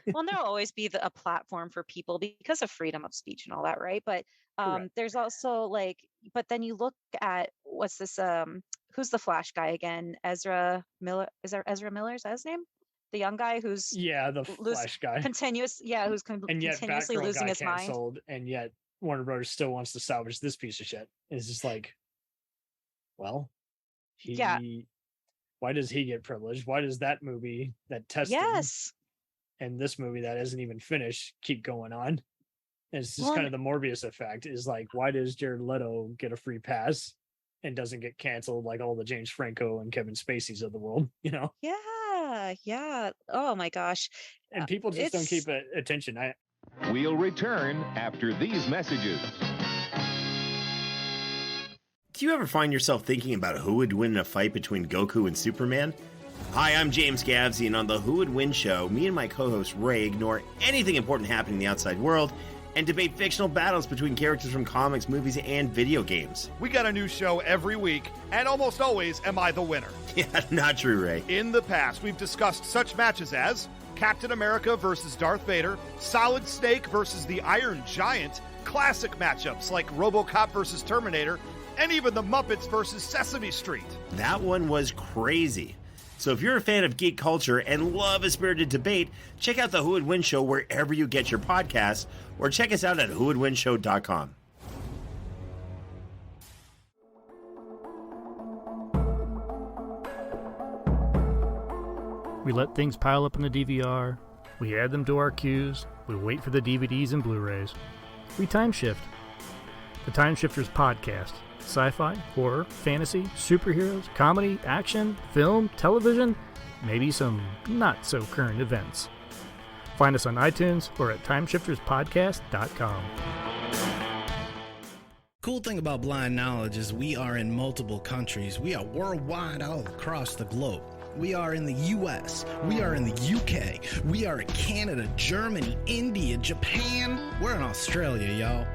Well, and there'll always be a platform for people because of freedom of speech and all that, right? But Correct. there's also like, but then you look at what's this? Who's the Flash guy again? Ezra Miller. Is there Ezra Miller? Is that his name? The young guy who's the Flash guy, who's and yet continuously Batgirl losing got his mind. canceled, and yet Warner Brothers still wants to salvage this piece of shit. It's just like, well, why does he get privileged? Why does that movie that tested and this movie that isn't even finished keep going on? And it's just kind of the Morbius effect, is like, why does Jared Leto get a free pass and doesn't get canceled like all the James Franco and Kevin Spaceys of the world, Yeah. Oh my gosh. And people just don't keep attention. We'll return after these messages. Do you ever find yourself thinking about who would win in a fight between Goku and Superman? Hi, I'm James Gavsey, and on the Who Would Win show, me and my co-host Ray ignore anything important happening in the outside world and debate fictional battles between characters from comics, movies, and video games. We got a new show every week, and almost always am I the winner. Yeah, not true, Ray. In the past, we've discussed such matches as Captain America versus Darth Vader, Solid Snake versus the Iron Giant, classic matchups like RoboCop versus Terminator, and even the Muppets versus Sesame Street. That one was crazy. So if you're a fan of geek culture and love a spirited debate, check out the Who Would Win show wherever you get your podcasts, or check us out at whowouldwinshow.com. We let things pile up in the DVR, we add them to our queues, we wait for the DVDs and Blu-rays. We time shift. The Time Shifters Podcast. Sci-fi, horror, fantasy, superheroes, comedy, action, film, television, maybe some not-so-current events. Find us on iTunes or at timeshifterspodcast.com. Cool thing about Blind Knowledge is we are in multiple countries. We are worldwide all across the globe. We are in the US, we are in the UK, we are in Canada, Germany, India, Japan. We're in Australia, y'all.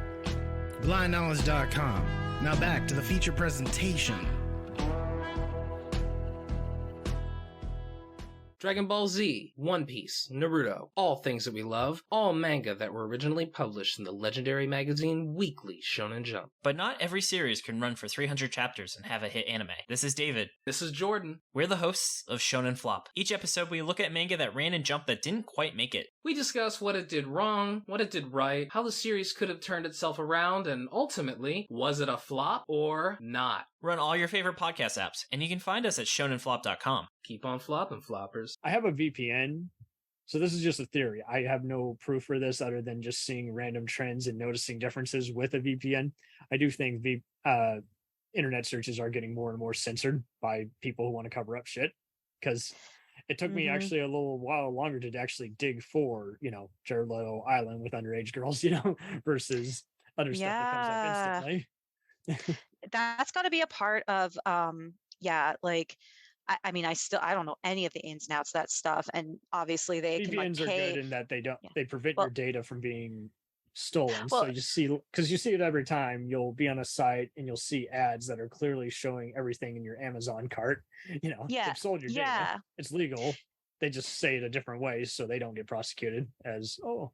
BlindKnowledge.com. Now back to the feature presentation. Dragon Ball Z, One Piece, Naruto, all things that we love, all manga that were originally published in the legendary magazine Weekly Shonen Jump. But not every series can run for 300 chapters and have a hit anime. This is David. This is Jordan. We're the hosts of Shonen Flop. Each episode we look at manga that ran in Jump that didn't quite make it. We discuss what it did wrong, what it did right, how the series could have turned itself around, and ultimately, was it a flop or not? Run all your favorite podcast apps, and you can find us at shonenflop.com. Keep on flopping, floppers. I have a VPN, so this is just a theory. I have no proof for this other than just seeing random trends and noticing differences with a VPN. I do think internet searches are getting more and more censored by people who want to cover up shit, because it took me actually a little while longer to actually dig for, Jared Leto Island with underage girls, versus other stuff that comes up instantly. That's got to be a part of, like I mean, I don't know any of the ins and outs of that stuff, and obviously they can like VPNs are pay. good in that Yeah. they prevent Well, your data from being stolen. So well, you see, because you see it every time, you'll be on a site and you'll see ads that are clearly showing everything in your Amazon cart. yeah, They've sold your data. yeah. It's legal. They just say it a different way so they don't get prosecuted as, oh,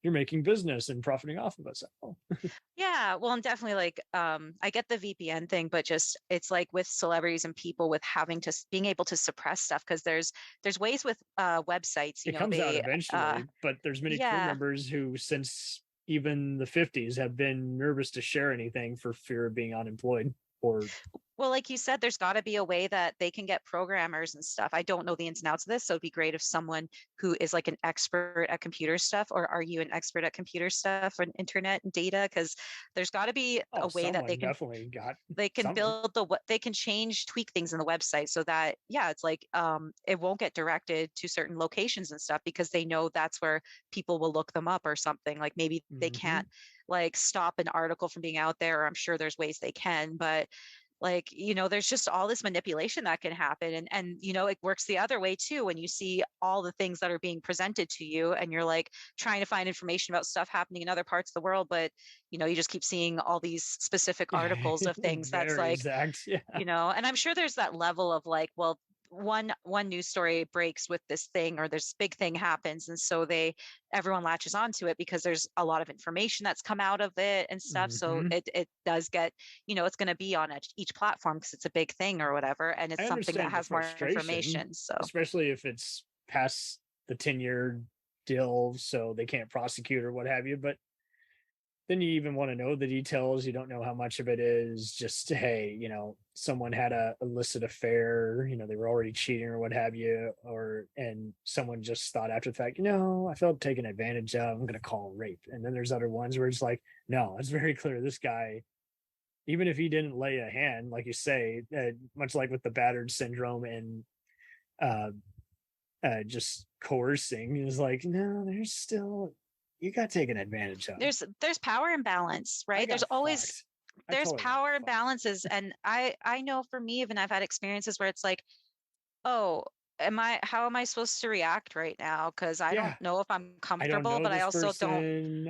you're making business and profiting off of us. Oh. Yeah, well, and definitely like I get the VPN thing, but just it's like with celebrities and people with having to being able to suppress stuff because there's ways with websites, It comes out they eventually, but there's many crew yeah. members who, since even the 50s, have been nervous to share anything for fear of being unemployed or Well, like you said, there's got to be a way that they can get programmers and stuff. I don't know the ins and outs of this, so it'd be great if someone who is like an expert at computer stuff, or are you an expert at computer stuff and internet and data? Because there's got to be a way that someone definitely got they can something. build they can tweak things in the website so that it's like it won't get directed to certain locations and stuff because they know that's where people will look them up or something. Like maybe they can't like stop an article from being out there, or I'm sure there's ways they can, but like there's just all this manipulation that can happen, and it works the other way too when you see all the things that are being presented to you and you're like trying to find information about stuff happening in other parts of the world, but you just keep seeing all these specific articles of things that's Very like exact. Yeah. and I'm sure there's that level of like, well, one news story breaks with this thing, or this big thing happens, and so everyone latches onto it because there's a lot of information that's come out of it and stuff. So it does get it's going to be on each platform because it's a big thing or whatever, and it's I something that has more information. So especially if it's past the 10-year deal, so they can't prosecute or what have you, but then you even want to know the details. You don't know how much of it is just, hey, someone had a illicit affair, they were already cheating or what have you, and someone just thought after the fact, I felt taken advantage of, I'm going to call rape. And then there's other ones where it's like, no, it's very clear this guy, even if he didn't lay a hand, like you say, much like with the battered syndrome and just coercing, is like, no, there's still, you got taken advantage of. There's power imbalance, right? There's always there's power imbalances, and I know for me, even I've had experiences where it's like, oh, how am I supposed to react right now? Because I don't know if I'm comfortable, but I also don't.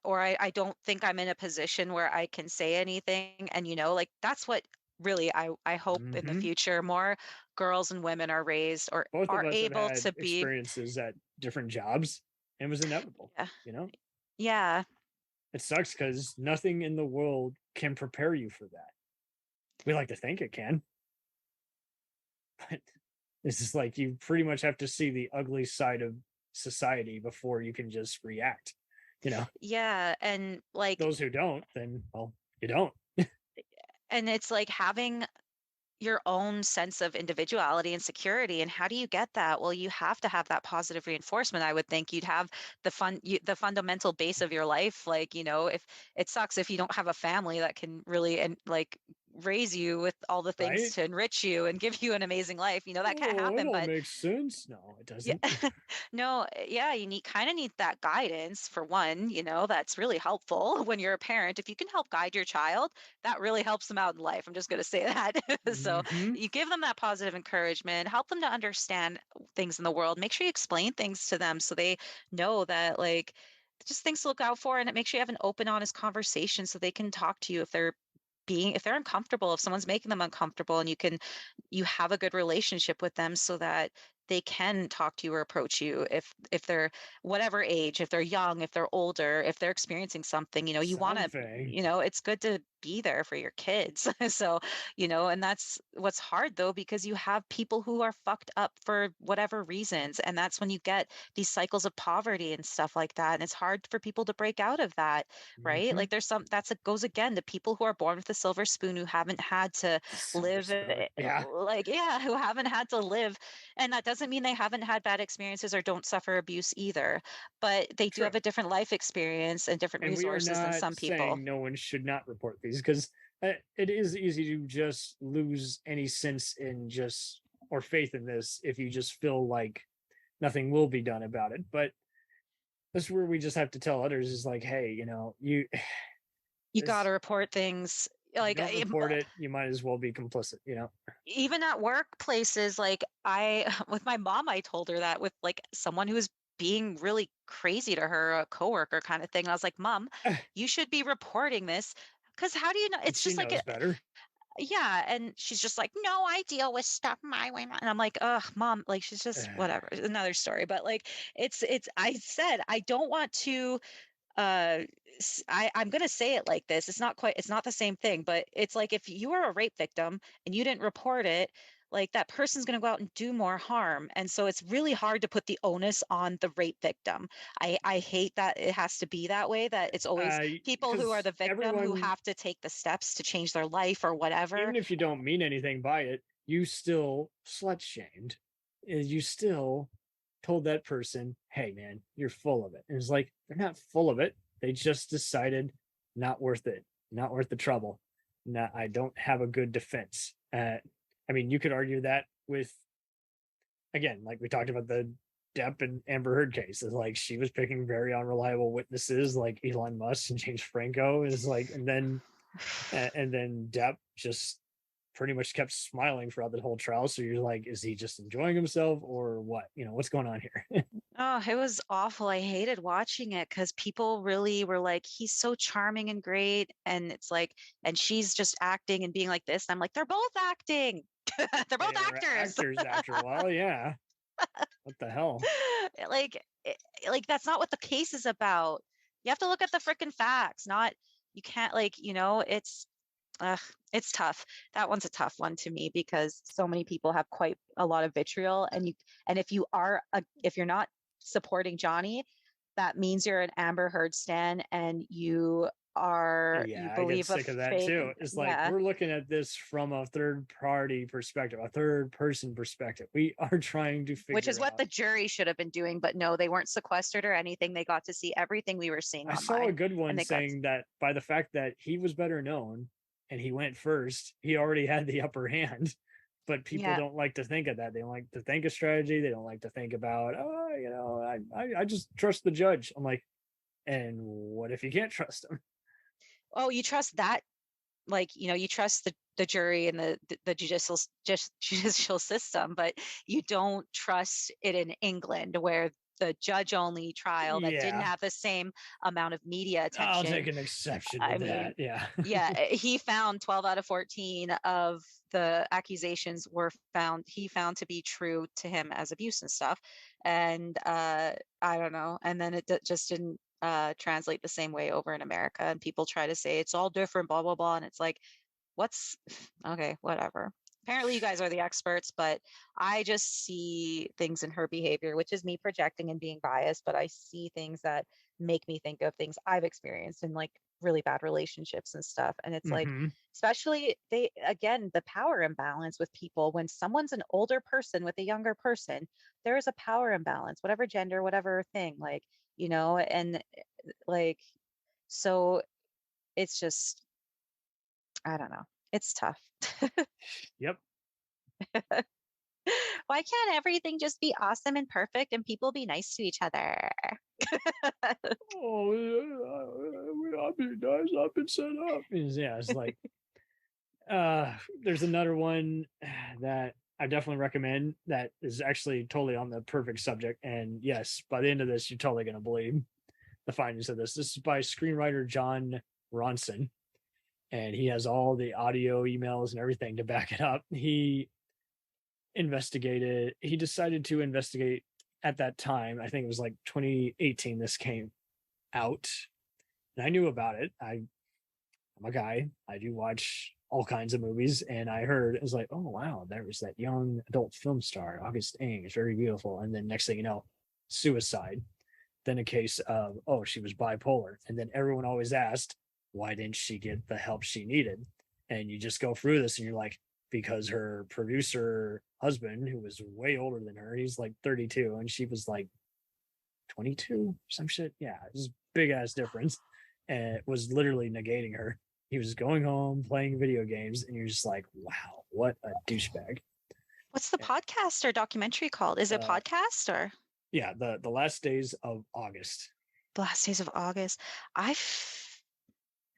Or I don't think I'm in a position where I can say anything, and like that's what really I hope in the future more girls and women are raised or both are of us able have had to be experiences at different jobs, and it was inevitable. Yeah. It sucks because nothing in the world can prepare you for that. We like to think it can, but it's just like you pretty much have to see the ugly side of society before you can just react. Yeah, and like those who don't, then well, you don't. And it's like having your own sense of individuality and security. And how do you get that? Well, you have to have that positive reinforcement. I would think you'd have the the fundamental base of your life. Like, if it sucks if you don't have a family that can really and like raise you with all the things to enrich you and give you an amazing life. That can't happen. But makes sense. No, it doesn't. No, yeah, you kind of need that guidance for one. That's really helpful when you're a parent. If you can help guide your child, that really helps them out in life. I'm just going to say that. So you give them that positive encouragement, help them to understand things in the world. Make sure you explain things to them so they know that like just things to look out for, and it makes sure you have an open, honest conversation so they can talk to you if they're uncomfortable, if someone's making them uncomfortable, and you have a good relationship with them so that they can talk to you or approach you if they're whatever age, if they're young, if they're older, if they're experiencing something, you want to, it's good to be there for your kids. So, and that's what's hard though, because you have people who are fucked up for whatever reasons. And that's when you get these cycles of poverty and stuff like that. And it's hard for people to break out of that, right? Like there's goes again to people who are born with a silver spoon, who haven't had to live, who haven't had to live. And that doesn't mean they haven't had bad experiences or don't suffer abuse either, but they do have a different life experience and different resources than some people. No one should not report these because it is easy to just lose any sense in or faith in this if you just feel like nothing will be done about it. But that's where we just have to tell others is like, hey, you got to report things. Like, If you don't report it, you might as well be complicit, you know? even at workplaces, like with my mom, I told her that with like someone who was being really crazy to her, a coworker kind of thing. And I was like, Mom, you should be reporting this. Because how do you know? And It's she just like, knows better. yeah. And she's just like, no, I deal with stuff my way. And I'm like, ugh, Mom, like she's just whatever. Another story. But like, I said, I don't want to I'm going to say it like this. It's not the same thing, but it's like if you are a rape victim and you didn't report it, like that person's going to go out and do more harm. And so it's really hard to put the onus on the rape victim. I hate that it has to be that way, that it's always people who are the victim who have to take the steps to change their life or whatever. Even if you don't mean anything by it, you still slut shamed. You still told that person, hey man, you're full of it. And it's like, they're not full of it. They just decided not worth it, not worth the trouble. I don't have a good defense. I mean, you could argue that with, again, like we talked about the Depp and Amber Heard case, is like she was picking very unreliable witnesses like Elon Musk and James Franco, is like, and then Depp just pretty much kept smiling throughout the whole trial. So you're like, is he just enjoying himself or what? You know, what's going on here? Oh, it was awful. I hated watching it because people really were like, he's so charming and great. And it's like, and she's just acting and being like this. And I'm like, they're both acting. They're both actors. Actors after a while, yeah. What the hell? Like that's not what the case is about. You have to look at the freaking facts, not, you can't it's tough. That one's a tough one to me because so many people have quite a lot of vitriol, and if you're not supporting Johnny, that means you're an Amber Heard stan, and you believe I get sick of that too. It's like we're looking at this from a third party perspective, a third person perspective. We are trying to figure, which is what the jury should have been doing, but no, they weren't sequestered or anything. They got to see everything we were seeing online. I saw a good one saying that by the fact that he was better known and he went first, he already had the upper hand. But people don't like to think of that. They don't like to think of strategy. They don't like to think about, I just trust the judge. I'm like, and what if you can't trust him? Oh, you trust that, you trust the jury and the judicial system, but you don't trust it in England, where the judge only trial that didn't have the same amount of media attention. I'll take an exception to that. Yeah. He found 12 out of 14 of the accusations he found to be true to him as abuse and stuff. And I don't know. And then it just didn't translate the same way over in America. And people try to say it's all different, blah, blah, blah. And it's like, okay, whatever. Apparently you guys are the experts, but I just see things in her behavior, which is me projecting and being biased, but I see things that make me think of things I've experienced in like really bad relationships and stuff. And it's like, especially the power imbalance with people. When someone's an older person with a younger person, there is a power imbalance, whatever gender, whatever thing, and like, so it's just, I don't know. It's tough. Yep. Why can't everything just be awesome and perfect and people be nice to each other? I've been nice. I've been set up. Yeah, it's like, there's another one that I definitely recommend that is actually totally on the perfect subject. And yes, by the end of this, you're totally going to believe the findings of this. This is by screenwriter John Ronson. And he has all the audio emails and everything to back it up. He decided to investigate at that time. I think it was like 2018 this came out. And I knew about it. I'm a guy. I do watch all kinds of movies. And I heard, it was like, oh, wow, there was that young adult film star, August Eng. It's very beautiful. And then next thing you know, suicide. Then a case of, oh, she was bipolar. And then everyone always asked, why didn't she get the help she needed? And you just go through this and you're like, because her producer husband, who was way older than her, he's like 32 and she was like 22, some shit. Yeah, it was a big ass difference. And it was literally negating her. He was going home playing video games and you're just like, wow, what a douchebag. What's the podcast or documentary called? Is it podcast or? Yeah, the last days of August. The last days of August.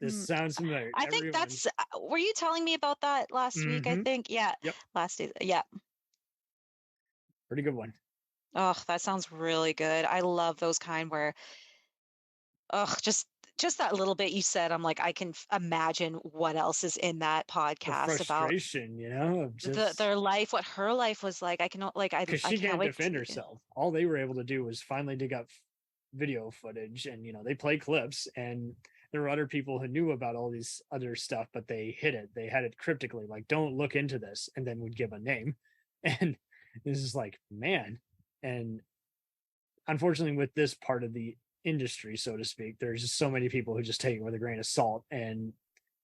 This sounds familiar. I think Everyone's- that's. Were you telling me about that last week? I Mhm. think. Yeah. Yep. Last day. Yeah. Pretty good one. Oh, that sounds really good. I love those kind where, just that little bit you said, I'm like, I can imagine what else is in that The podcast about frustration, of just their life, what her life was like. I can like, because I she can't can't wait defend to. herself. All they were able to do was finally dig up video footage, and they play clips, and there were other people who knew about all these other stuff, but they hid it. They had it cryptically, like, don't look into this, and then would give a name. And this is like, man. And unfortunately, with this part of the industry, so to speak, there's just so many people who just take it with a grain of salt. And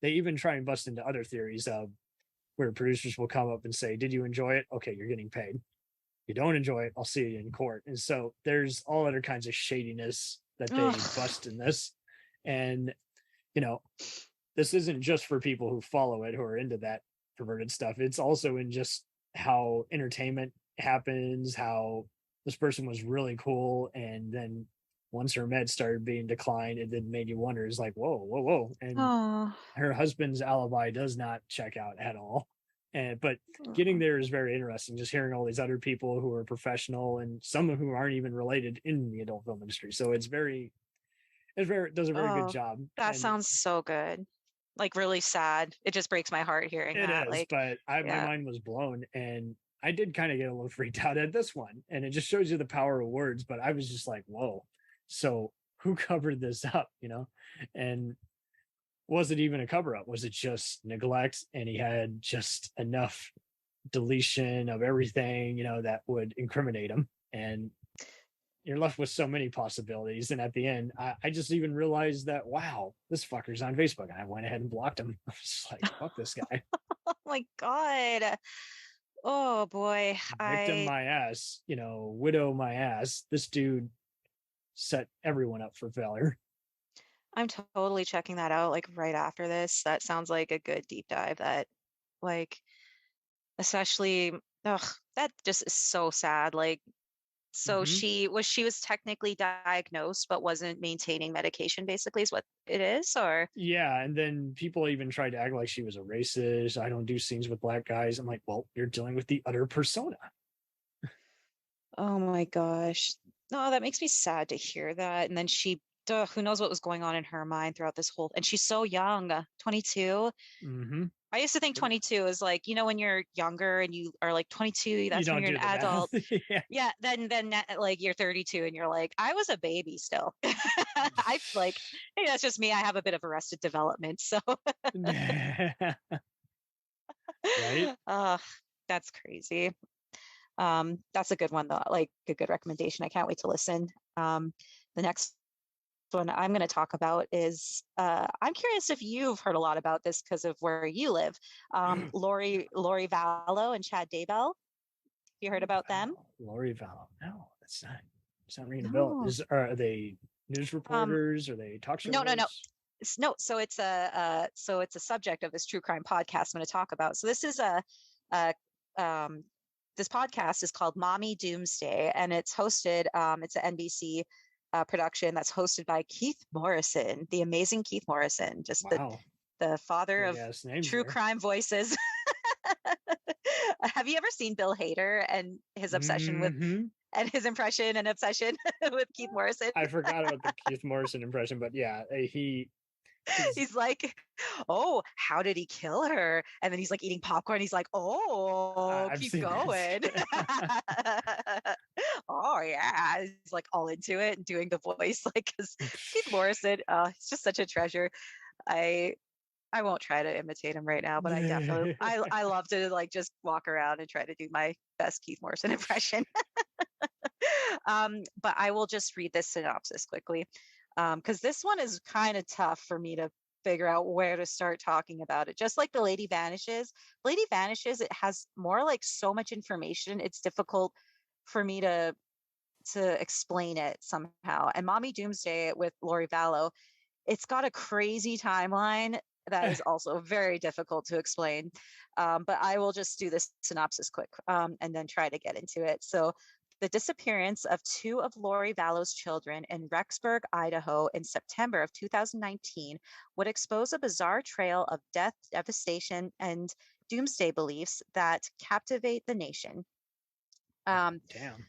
they even try and bust into other theories of where producers will come up and say, did you enjoy it? Okay, you're getting paid. You don't enjoy it, I'll see you in court. And so there's all other kinds of shadiness that they bust in this. And this isn't just for people who follow it, who are into that perverted stuff. It's also in just how entertainment happens, how this person was really cool, and then once her meds started being declined, it then made you wonder, is like, whoa. And her husband's alibi does not check out at all. But getting there is very interesting, just hearing all these other people who are professional and some of whom aren't even related in the adult film industry. So it does a very good job. That sounds so good. Like really sad. It just breaks my heart hearing that. It is, but my mind was blown, and I did kind of get a little freaked out at this one. And it just shows you the power of words. But I was just like, whoa. So who covered this up, And was it even a cover up? Was it just neglect? And he had just enough deletion of everything, that would incriminate him. And you're left with so many possibilities. And at the end, I just even realized that, wow, this fucker's on Facebook. And I went ahead and blocked him. I was just like, fuck this guy. Oh my God. Oh boy. Victim my ass, widow my ass. This dude set everyone up for failure. I'm totally checking that out like right after this. That sounds like a good deep dive that like especially that just is so sad. Like so she was technically diagnosed but wasn't maintaining medication, basically is what it is. Or and then people even tried to act like she was a racist. I don't do scenes with black guys. I'm like, well, you're dealing with the other persona. Oh my gosh. No, that makes me sad to hear that. And then who knows what was going on in her mind throughout this whole, and she's so young, 22. I used to think 22 is like, when you're younger and you are like 22, that's when you're an adult. Then like you're 32 and you're like, I was a baby still. I like, hey, that's just me. I have a bit of arrested development. So right. That's crazy. That's a good one though, like a good recommendation. I can't wait to listen. The next one I'm going to talk about is I'm curious if you've heard a lot about this because of where you live. Lori Vallow and Chad Daybell. You heard about them? Lori Vallow. No, it's not ringing a bell. Are they news reporters? Are they talk show? No. No, so it's a subject of this true crime podcast I'm going to talk about. So this is this podcast is called Mommy Doomsday, and it's hosted. It's an NBC production that's hosted by Keith Morrison, the amazing Keith Morrison, just the father of true crime voices. Have you ever seen Bill Hader and his obsession with and his impression and obsession with Keith Morrison? I forgot about the Keith Morrison impression, but yeah, he's like, oh, how did he kill her? And then he's like eating popcorn. He's like, oh, keep going. Oh yeah, he's like all into it and doing the voice, like, because Keith Morrison, he's just such a treasure. I won't try to imitate him right now, but I definitely I love to like just walk around and try to do my best Keith Morrison impression. But I will just read this synopsis quickly, because this one is kind of tough for me to figure out where to start talking about it. Just like the Lady Vanishes, it has more like so much information. It's difficult for me to explain it somehow. And Mommy Doomsday with Lori Vallow, it's got a crazy timeline that is also very difficult to explain. But I will just do this synopsis quick and then try to get into it. So The disappearance of two of Lori Vallow's children in Rexburg, Idaho in September of 2019 would expose a bizarre trail of death, devastation, and doomsday beliefs that captivate the nation. Damn.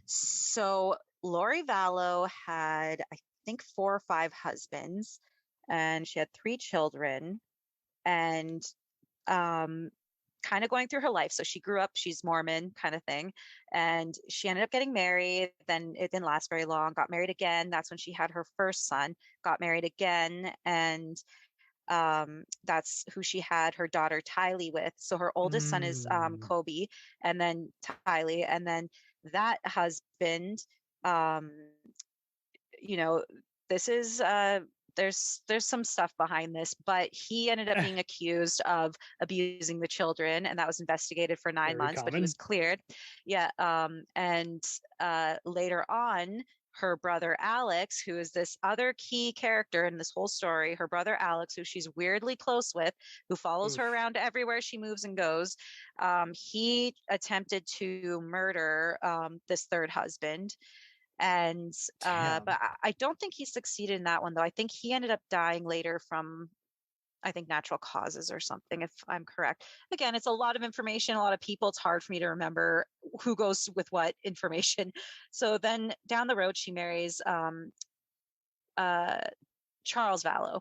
So Lori Vallow had, I think, 4 or 5 husbands, and she had 3 children, and kind of going through her life. So she grew up, she's Mormon kind of thing, and she ended up getting married. Then it didn't last very long, got married again. That's when she had her first son, got married again, and that's who she had her daughter Tylee with. So her oldest son is Kobe, and then Tylee, and then that husband, you know, this is there's some stuff behind this, but he ended up being accused of abusing the children, and that was investigated for 9 months, but he was cleared. Yeah. And later on, her brother Alex, who is this other key character in this whole story, her brother Alex, who she's weirdly close with, who follows her around everywhere she moves and goes, he attempted to murder this third husband. And but I don't think he succeeded in that one, though. I think he ended up dying later from, I think, natural causes or something, if I'm correct. Again, it's a lot of information, a lot of people. It's hard for me to remember who goes with what information. So then down the road, she marries Charles Vallow.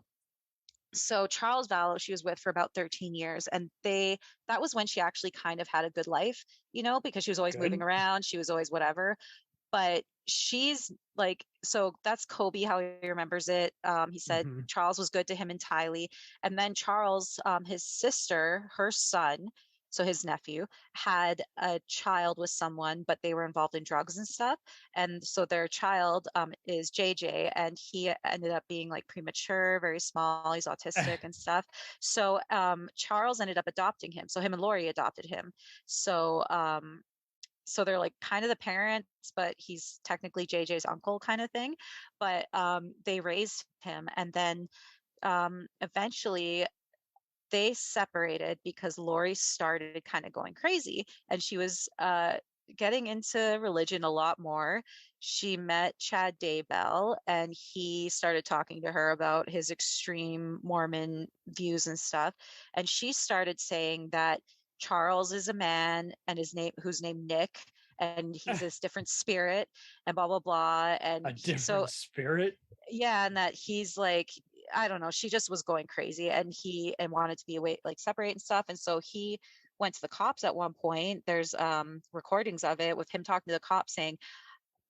So Charles Vallow, she was with for about 13 years. And that was when she actually kind of had a good life, you know, because she was always moving around. She was always whatever. But she's like, so that's Kobe, how he remembers it. He said Charles was good to him and Tylee. And then Charles, his sister, her son, so his nephew, had a child with someone, but they were involved in drugs and stuff. And so their child is JJ, and he ended up being like premature, very small. He's autistic and stuff. So Charles ended up adopting him. So him and Lori adopted him. So they're like kind of the parents, but he's technically JJ's uncle kind of thing. But they raised him, and then eventually they separated because Lori started kind of going crazy, and she was getting into religion a lot more. She met Chad Daybell, and he started talking to her about his extreme Mormon views and stuff. And she started saying that Charles is a man, and who's named Nick, and he's this different spirit, and blah blah blah. And a different spirit. Yeah, and that he's like, I don't know. She just was going crazy, and wanted to be away, like separate and stuff. And so he went to the cops at one point. There's recordings of it with him talking to the cops saying,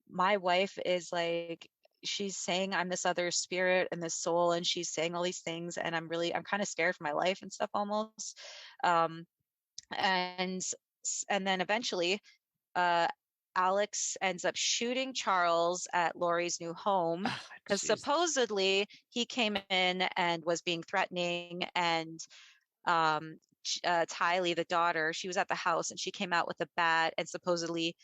"My wife is like, she's saying I'm this other spirit and this soul, and she's saying all these things, and I'm kind of scared for my life and stuff almost." And then eventually Alex ends up shooting Charles at Lori's new home because supposedly he came in and was being threatening, and Tylee, the daughter, she was at the house, and she came out with a bat, and supposedly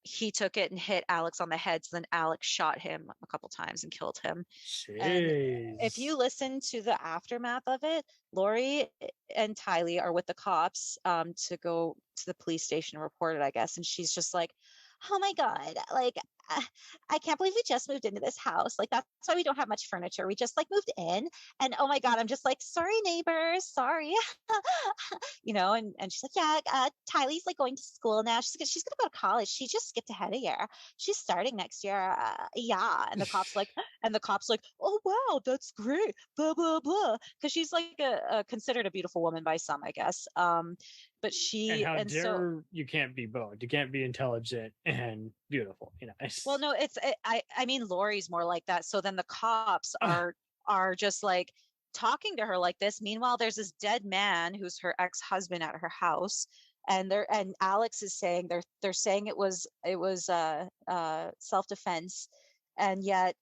he took it and hit Alex on the head. So then Alex shot him a couple times and killed him. And if you listen to the aftermath of it, Lori and Tylee are with the cops to go to the police station and report it, I guess. And she's just like, "Oh my God, like, I can't believe we just moved into this house. Like, that's why we don't have much furniture. We just like moved in. And oh my God, I'm just like, sorry, neighbors, sorry." You know, and she's like, "Yeah, Tylee's like going to school now. She's going to go to college. She just skipped ahead a year. She's starting next year. Yeah." And the cops like, "Oh, wow, that's great. Blah, blah, blah." Because she's like considered a beautiful woman by some, I guess. But she, and so you can't be both. You can't be intelligent and beautiful, you know. Well, no, I mean, Lori's more like that. So then the cops are just like talking to her like this. Meanwhile, there's this dead man who's her ex-husband at her house, and Alex is saying they're saying it was self-defense, and yet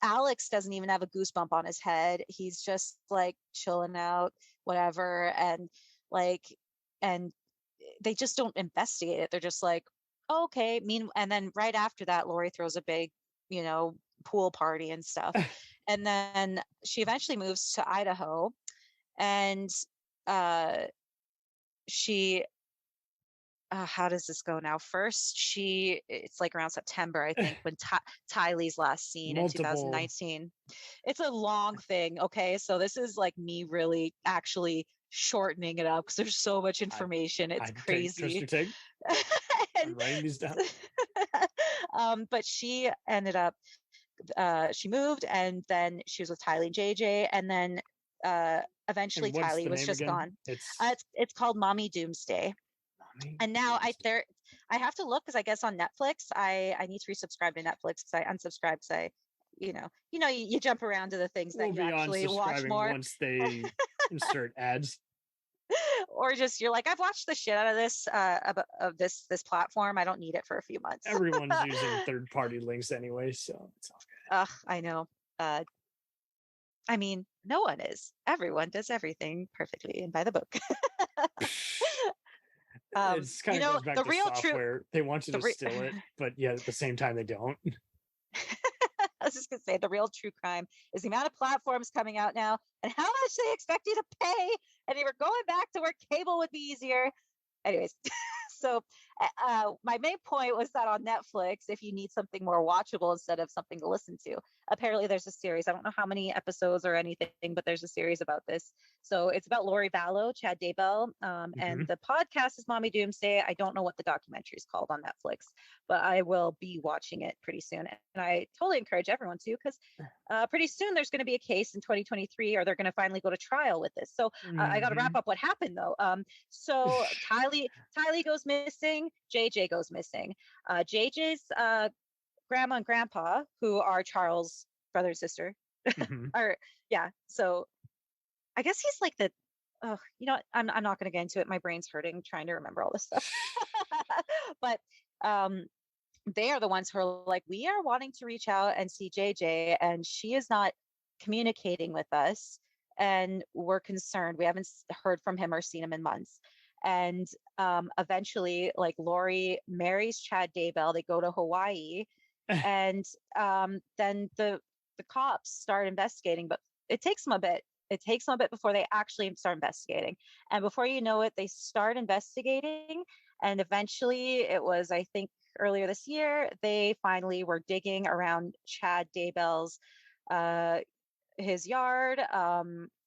Alex doesn't even have a goosebump on his head. He's just like chilling out, whatever, and they just don't investigate it. They're just like, oh, okay. And then right after that, Lori throws a big, you know, pool party and stuff. And then she eventually moves to Idaho, and she how does this go now? First, it's like around September, I think, when Tylee's last seen in 2019. It's a long thing. Okay. So this is like me really actually shortening it up because there's so much information. It's crazy. I'm writing these down. But she ended up, she moved, and then she was with Tylee and JJ, and then eventually Tylee was just gone. It's called Mommy Doomsday. And now I have to look because I guess on Netflix I need to resubscribe to Netflix because I unsubscribed because I you jump around to the things that you actually watch more once they insert ads. Or just you're like, I've watched the shit out of this of this platform. I don't need it for a few months. Everyone's using third-party links anyway, so it's all good. Ugh, I know. I mean, no one is. Everyone does everything perfectly and by the book. It's kind of goes back to software. They want you to steal it, but yeah, at the same time they don't. I was just gonna say the real true crime is the amount of platforms coming out now and how much they expect you to pay. And they were going back to where cable would be easier. Anyways, so my main point was that on Netflix, if you need something more watchable instead of something to listen to, apparently there's a series. I don't know how many episodes or anything, but there's a series about this. So it's about Lori Vallow, Chad Daybell, and the podcast is Mommy Doomsday. I don't know what the documentary is called on Netflix, but I will be watching it pretty soon. And I totally encourage everyone to, because pretty soon there's going to be a case in 2023, or they're going to finally go to trial with this. So I got to wrap up what happened though. So Tylee goes missing, JJ goes missing. JJ's grandma and grandpa, who are Charles' brother and sister, so I guess he's like the I'm not going to get into it. My brain's hurting trying to remember all this stuff. But they are the ones who are like, we are wanting to reach out and see JJ, and she is not communicating with us, and we're concerned. We haven't heard from him or seen him in months. And eventually, like, Lori marries Chad Daybell. They go to Hawaii, and then the cops start investigating. But it takes them a bit. It takes them a bit before they actually start investigating. And before you know it, they start investigating. And eventually, it was, I think, earlier this year, they finally were digging around Chad Daybell's his yard.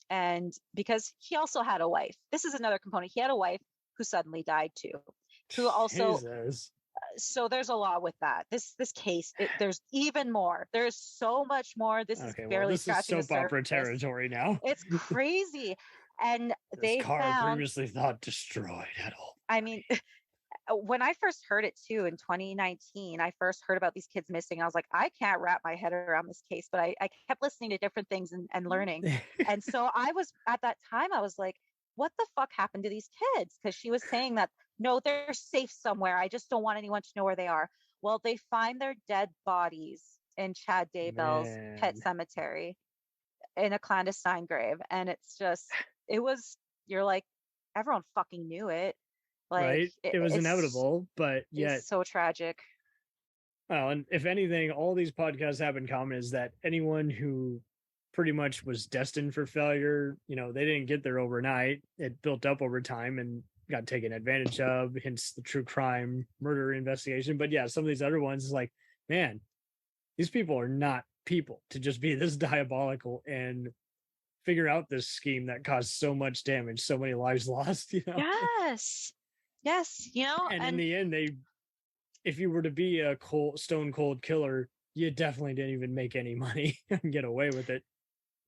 And because he also had a wife, this is another component. He had a wife who suddenly died too, who also, so there's a lot with that. This case, there's even more. There's so much more. This is barely scratching the surface. This is soap opera territory now. It's crazy. And they found, previously thought destroyed at all. I mean, when I first heard it too in 2019, I first heard about these kids missing. I was like, I can't wrap my head around this case, but I kept listening to different things and learning. And so I was, at that time, I was like, what the fuck happened to these kids? Because she was saying that, no, they're safe somewhere. I just don't want anyone to know where they are. Well, they find their dead bodies in Chad Daybell's pet cemetery in a clandestine grave. And it's just, you're like, everyone fucking knew it. Like, right? It was inevitable, but yet it's so tragic. Well, and if anything, all these podcasts have in common is that anyone who pretty much was destined for failure, they didn't get there overnight. It built up over time and got taken advantage of, hence the true crime murder investigation. But yeah, some of these other ones is like, man, these people are not people to just be this diabolical and figure out this scheme that caused so much damage, so many lives lost. Yes, and in the end, if you were to be a stone cold killer, you definitely didn't even make any money and get away with it.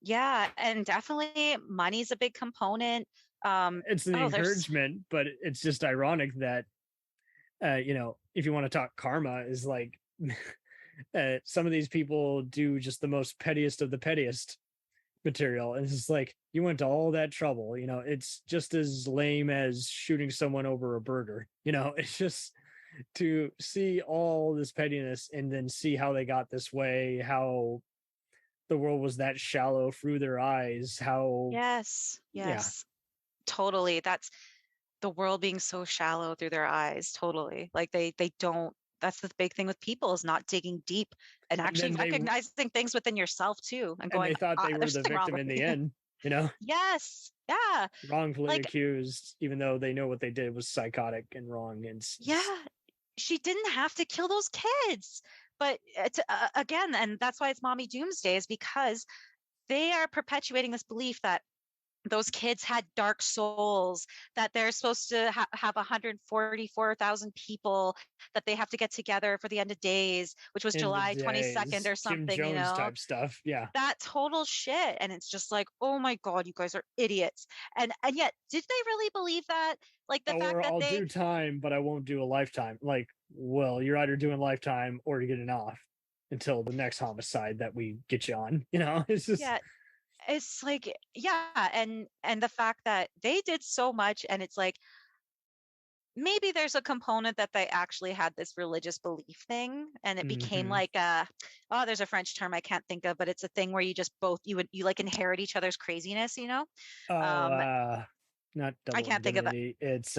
Yeah, and definitely money's a big component. It's an encouragement, but it's just ironic that, if you want to talk karma, is like some of these people do just the most pettiest of the pettiest material, and it's just like, you went to all that trouble. It's just as lame as shooting someone over a burger. It's just to see all this pettiness and then see how they got this way, how the world was that shallow through their eyes, how totally, that's the world being so shallow through their eyes. Totally. Like they don't, that's the big thing with people, is not digging deep and actually recognizing things within yourself too, and going, they thought they were the victim in the end. you know, Yes. Yeah. wrongfully Like, accused, even though they know what they did was psychotic and wrong. And yeah, she didn't have to kill those kids. But it's, again, and that's why it's Mommy Doomsday, is because they are perpetuating this belief that those kids had dark souls, that they're supposed to have 144,000 people that they have to get together for the end of days, which was end of July 22nd days, or Jim something, Jones type stuff. Yeah. that total shit. And it's just like, oh my God, you guys are idiots. And yet, did they really believe that? Like the fact Or that I'll do time, but I won't do a lifetime. Like, well, you're either doing lifetime or you're getting off until the next homicide that we get you on. You know, it's just yeah, it's like, yeah. And the fact that they did so much, and it's like, maybe there's a component that they actually had this religious belief thing, and it became mhm. like oh, there's a French term I can't think of, but it's a thing where you just both you like inherit each other's craziness, you know. Oh, um not I double can't think of it. indemnity. It's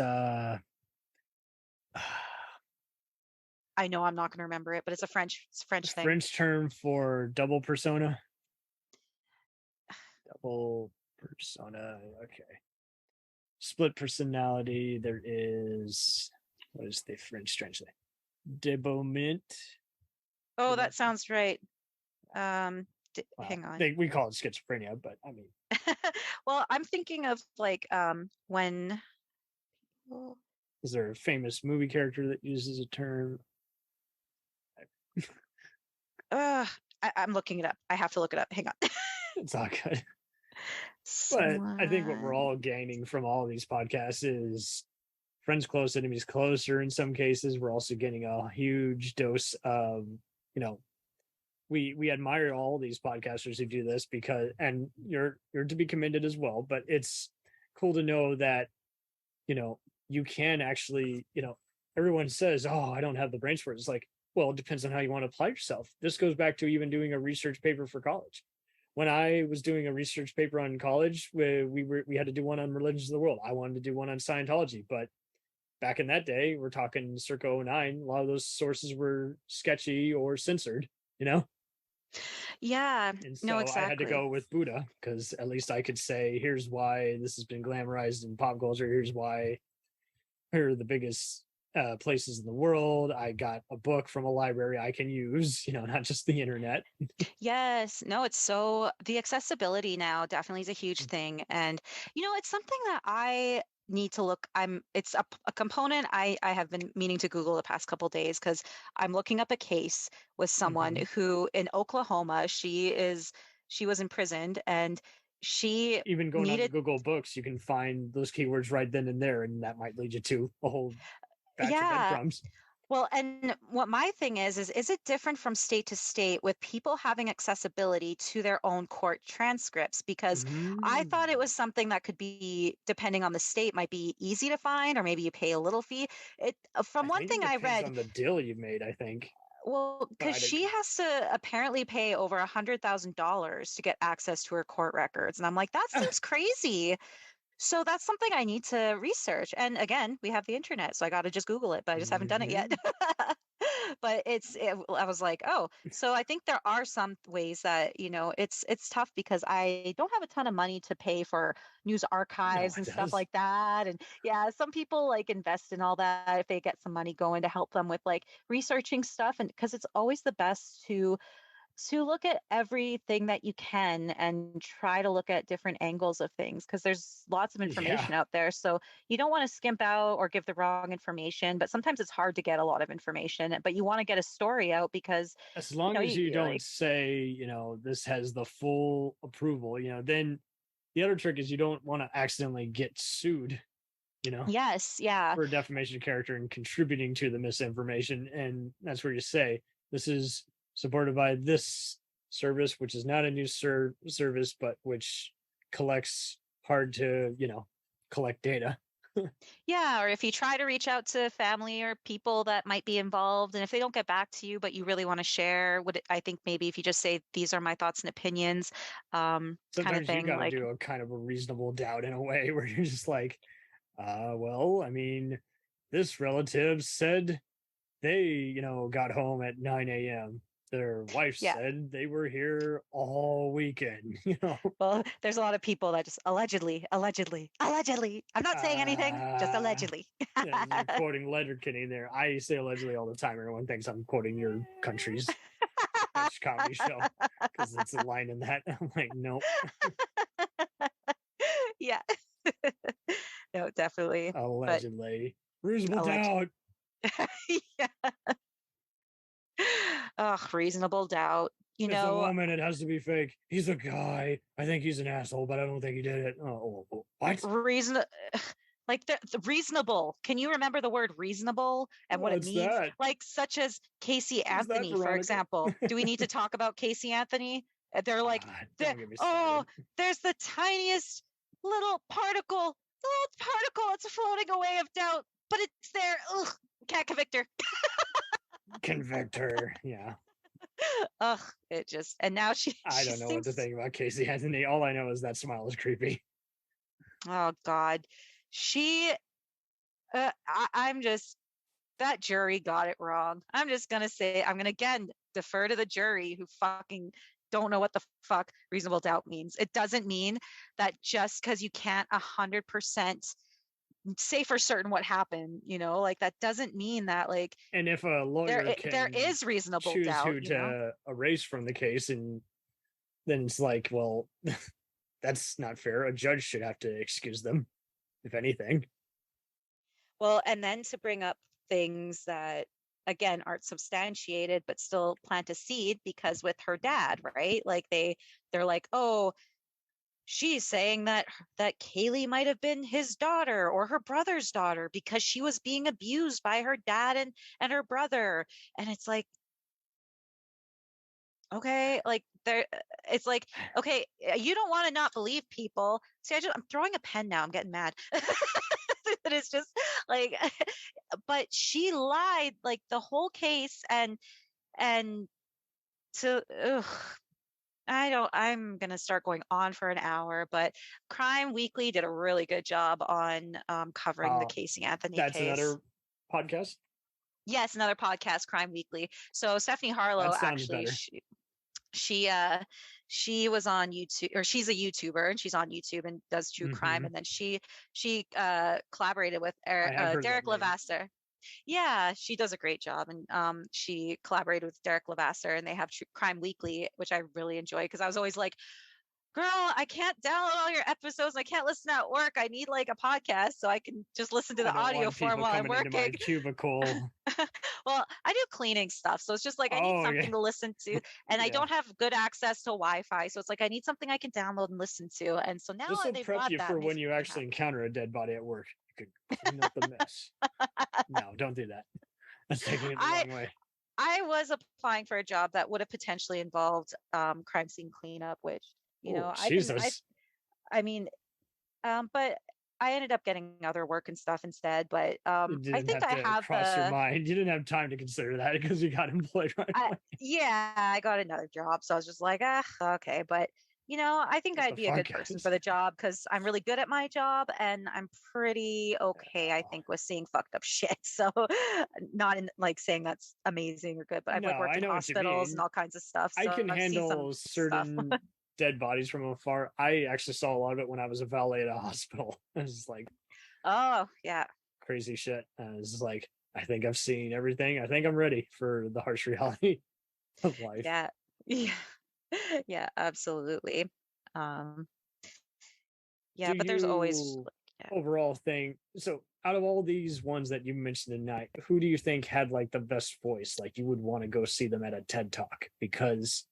I know I'm not going to remember it, but it's a French thing. French term for double persona. Double persona. Okay. Split personality. There is, what is the French translation? Debonnement. Oh, that sounds right. Hang on. We call it schizophrenia, but I mean, well, I'm thinking of like when is there a famous movie character that uses a term? I'm looking it up. I have to look it up. Hang on. It's all good. But I think what we're all gaining from all of these podcasts is friends close, enemies closer. In some cases, we're also getting a huge dose of, you know, we admire all these podcasters who do this because, and you're to be commended as well. But it's cool to know that, you know, you can actually, you know, everyone says, "Oh, I don't have the brains for it." It's like, well, it depends on how you want to apply yourself. This goes back to even doing a research paper for college. When I was doing a research paper on college, we had to do one on religions of the world. I wanted to do one on Scientology, but back in that day, we're talking circa '09, a lot of those sources were sketchy or censored, you know? Yeah, And no, so I had to exactly. go with Buddha because at least I could say, here's why this has been glamorized in pop culture. Here's why here are the biggest places in the world. I got a book from a library I can use, you know, not just the internet. Yes, no, it's so the accessibility now definitely is a huge thing. And you know, it's something that I need to look. It's a component I have been meaning to Google the past couple days, because I'm looking up a case with someone Mhm. who in Oklahoma, she was imprisoned, and she Even going on to needed, Google Books, you can find those keywords right then and there, and that might lead you to a whole batch of yeah. breadcrumbs. Well, and what my thing is it different from state to state with people having accessibility to their own court transcripts? Because I Mm. thought it was something that could be, depending on the state, might be easy to find, or maybe you pay a little fee. It I from one think it thing I depends read, on the deal you made, I think. well, But because she has to apparently pay over $100,000 to get access to her court records, and I'm like, that seems crazy. So that's something I need to research. And again, we have the internet, so I got to just Google it, but I just haven't done it yet. Mhm. But I was like, oh, so I think there are some ways that, you know, it's tough because I don't have a ton of money to pay for news No, archives it and stuff does. like that. And yeah, some people like invest in all that if they get some money going to help them with like researching stuff. And because it's always the best to look at everything that you can and try to look at different angles of things, because there's lots of Yeah. information out there. So you don't want to skimp out or give the wrong information, but sometimes it's hard to get a lot of information, but you want to get a story out because, As you long know, as you don't like, say, you know, this has the full approval, you know, then the other trick is you don't want to accidentally get sued, you know, yes, yeah, for defamation of character and contributing to the misinformation. And that's where you say, this is supported by this service, which is not a news service, but which collects hard to, you know, collect data. yeah. Or if you try to reach out to family or people that might be involved, and if they don't get back to you, but you really want to share, I think maybe if you just say, these are my thoughts and opinions, kind of Sometimes you thing, got to like, do a kind of a reasonable doubt in a way where you're just like, well, I mean, this relative said they, you know, got home at 9 a.m. Their wife said they were here all weekend. Well, there's a lot of people that just allegedly. I'm not saying anything, just allegedly. Yeah, you're quoting Letterkenny there. I say allegedly all the time. Everyone thinks I'm quoting your country's comedy show because it's a line in that. I'm like, nope. Yeah. No, definitely. Allegedly. Reasonable doubt. Yeah. Ugh, reasonable doubt. It's a woman, it has to be fake. He's a guy. I think he's an asshole, but I don't think he did it. Oh, what? Like the reasonable. Can you remember the word reasonable and what it means? That? Like such as Casey Anthony, for example. Do we need to talk about Casey Anthony? They're like, there's the tiniest little particle. It's floating away of doubt, but it's there. Ugh, can't convict her. Convict her, yeah. Ugh, it just, and now I don't know what to think about Casey Anthony. All I know is that smile is creepy. Oh God, that jury got it wrong. I'm just gonna say, I'm gonna again defer to the jury who fucking don't know what the fuck reasonable doubt means. It doesn't mean that just because you can't 100% say for certain what happened, like that doesn't mean that like. And if a lawyer there is reasonable choose doubt who to erase from the case, and then it's like, well, that's not fair. A judge should have to excuse them, if anything. Well, and then to bring up things that again aren't substantiated but still plant a seed, because with her dad, right, like they're like, oh, she's saying that Kaylee might have been his daughter or her brother's daughter because she was being abused by her dad and her brother. And it's like, okay, like it's like, okay, you don't want to not believe people. See, I'm throwing a pen now. I'm getting mad. But it's just like, but she lied like the whole case and so, I'm going to start going on for an hour, but Crime Weekly did a really good job on covering the Casey Anthony case. That's another podcast? Yes, another podcast, Crime Weekly. So Stephanie Harlow, actually, she was on YouTube, or she's a YouTuber, and she's on YouTube and does true crime. And then she collaborated with Derek Levasseur. Yeah, she does a great job, and she collaborated with Derek Levasseur, and they have True Crime Weekly, which I really enjoy because I was always like, girl, I can't download all your episodes. I can't listen at work. I need like a podcast so I can just listen to the audio form while I'm working. Into my cubicle. Well, I do cleaning stuff, so it's just like I need something to listen to, and I don't have good access to Wi-Fi, so it's like I need something I can download and listen to. And so now this will prep you for when you actually encounter a dead body at work. You could clean up the mess. No, don't do that. That's taking it the wrong way. I was applying for a job that would have potentially involved crime scene cleanup, which I mean, but I ended up getting other work and stuff instead. But I think I have cross your mind. You didn't have time to consider that because you got employed right away. Yeah, I got another job, so I was just like, okay. But I think I'd be a good person for the job because I'm really good at my job and I'm pretty okay, I think, with seeing fucked up shit. So not in like saying that's amazing or good, but I've worked in hospitals and all kinds of stuff. So I can handle certain dead bodies from afar. I actually saw a lot of it when I was a valet at a hospital. It was like, oh yeah, crazy shit. And it's just like, I think I've seen everything. I think I'm ready for the harsh reality of life. Yeah, absolutely. But there's always overall thing. So out of all these ones that you mentioned tonight, who do you think had like the best voice? Like you would want to go see them at a TED Talk because